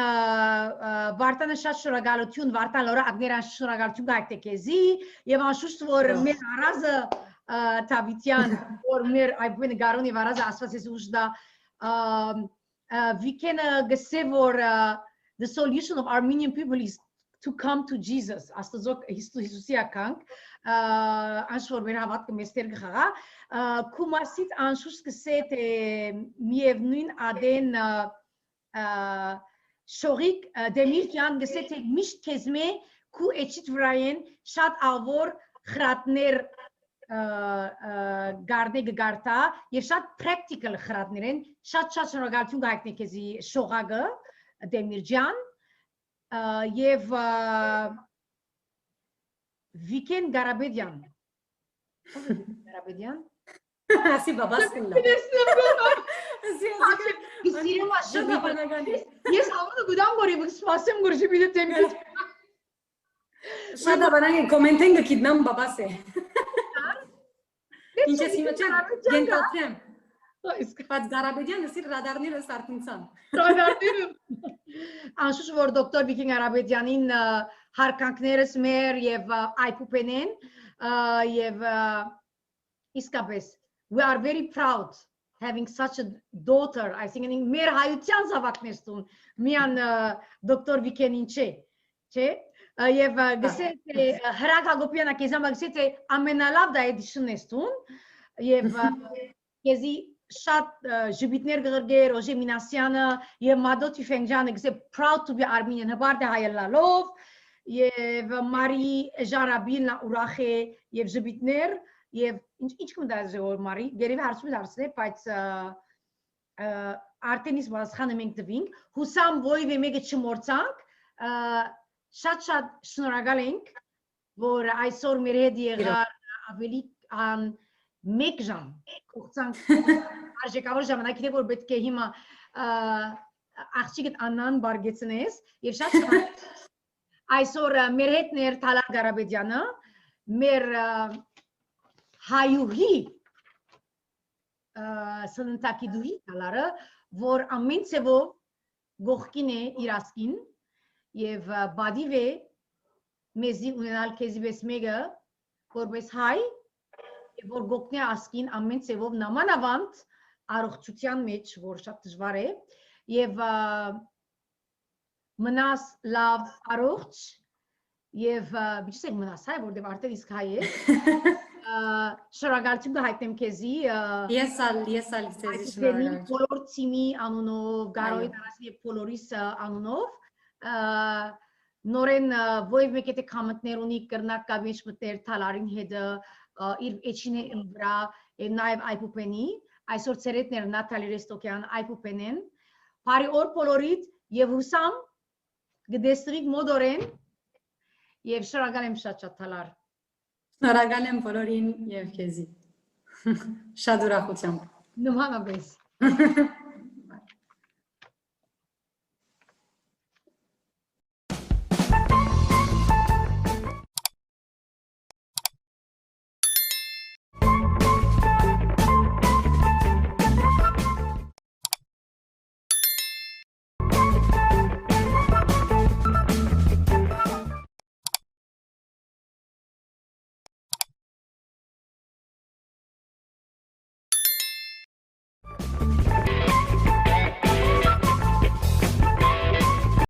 Վարտանը շատ շնորհակալություն Վարտան լորա ագներան շնորհակալություն գայտե քեզի եւ անշուշտ որ մեր առազը Tavitian or mer iPhone garoni varaza asfases ushda we can say for the solution of Armenian people is to come to Jesus as the zok Jesusia kank anshor mer havat mester gaga kumasit anshus geset mievnuin aden shorik demirjan geset misht kezme ku eçit vrayen shat avor khratner Garde Garta, եւ շատ practical խրատներ են, շատ շնորհակալություն գայտնի քեզի շողագը Դեմիրջան եւ Վիկեն Գարաբեդյան։ Գարաբեդյան։ Ասի բաբասկինա։ Ես հավատը գուդամ գորի սպասեմ գորի բիդե տեմի։ Շատ բանան կոմենտեն գիտնամ բաբասե։ Ինչ ես հիմա գենտացեմ։ Բայց Գարաբեդյանը սիր ռադարները սարտնցան։ Ռադարները։ Անշուշտ որ դոկտոր Վիկին Գարաբեդյանին հարկանքներս մեր եւ iPhone-ն եւ իսկապես we are very proud having such a daughter I think in մեր հայության զավակներն միան դոկտոր Վիկենին չէ Եվ գսետ հրակ Հակոբյանը քեզամա գսետ ամենալավ դա էդիշնեստուն եւ քեզի շատ ժպիտներ գղրգեր Ռոժե Մինասյանը եւ Մադոտ Ֆենջանը գսետ proud to be Armenian հբարդը հայելալով եւ Մարի Ժարաբինը ուրախ է եւ ժպիտներ եւ ինչ կմտածի որ Մարի գերեւի հարցում դարձնե բայց Արտենիս բացխանը մենք տվինք հուսամ ոյ մեկը չմորցանք Շատ շնորհակալ ենք, որ այսօր մեր հետ եղար ավելի մեկ ժամ, կողցանք արժեքավոր ժամանակին, որ պետք է հիմա աղջիկդ Աննան բարգեցնես, և շատ շնորհակալ այսօր մեր հետն էր Թալար Գարաբեդյանը, մեր հայուհի սննդակիդուհի Թալարը, որ ամեն ծևով գողքին է իր ասկին, Եվ բադիվ է մեզի ունենալ քեզի պես մեկը, որպես հայ, եւ որ գոքնի ասկին ամեն ծևով նամանավանդ առողջության մեջ, որ շատ դժվար է, եւ մնաս լավ առողջ, եւ բիջսեք մնաս հայ, որտեւ արդեն իսկ հայ է, շնորհակալություն կհայտնեմ քեզի, Ես ալ քեզի շնորհակալ բոլոր թիմի անունով, Գարոյի Տարասի եւ բոլորիս անունով նորեն ոյվ մեկ եթե կամտներ ունի կրնակ կավիչ մտներ թալարին հետը իր էչին է վրա և նաև iPhone-ի այսօր ծերետներ Նատալի Ռեստոկյան iPhone-են բարի օր բոլորիդ և հուսամ գդեստրիկ մոդորեն և շնորհակալ եմ շատ թալար Շնորհակալ եմ բոլորին և քեզի շատ ուրախությամբ նմանապես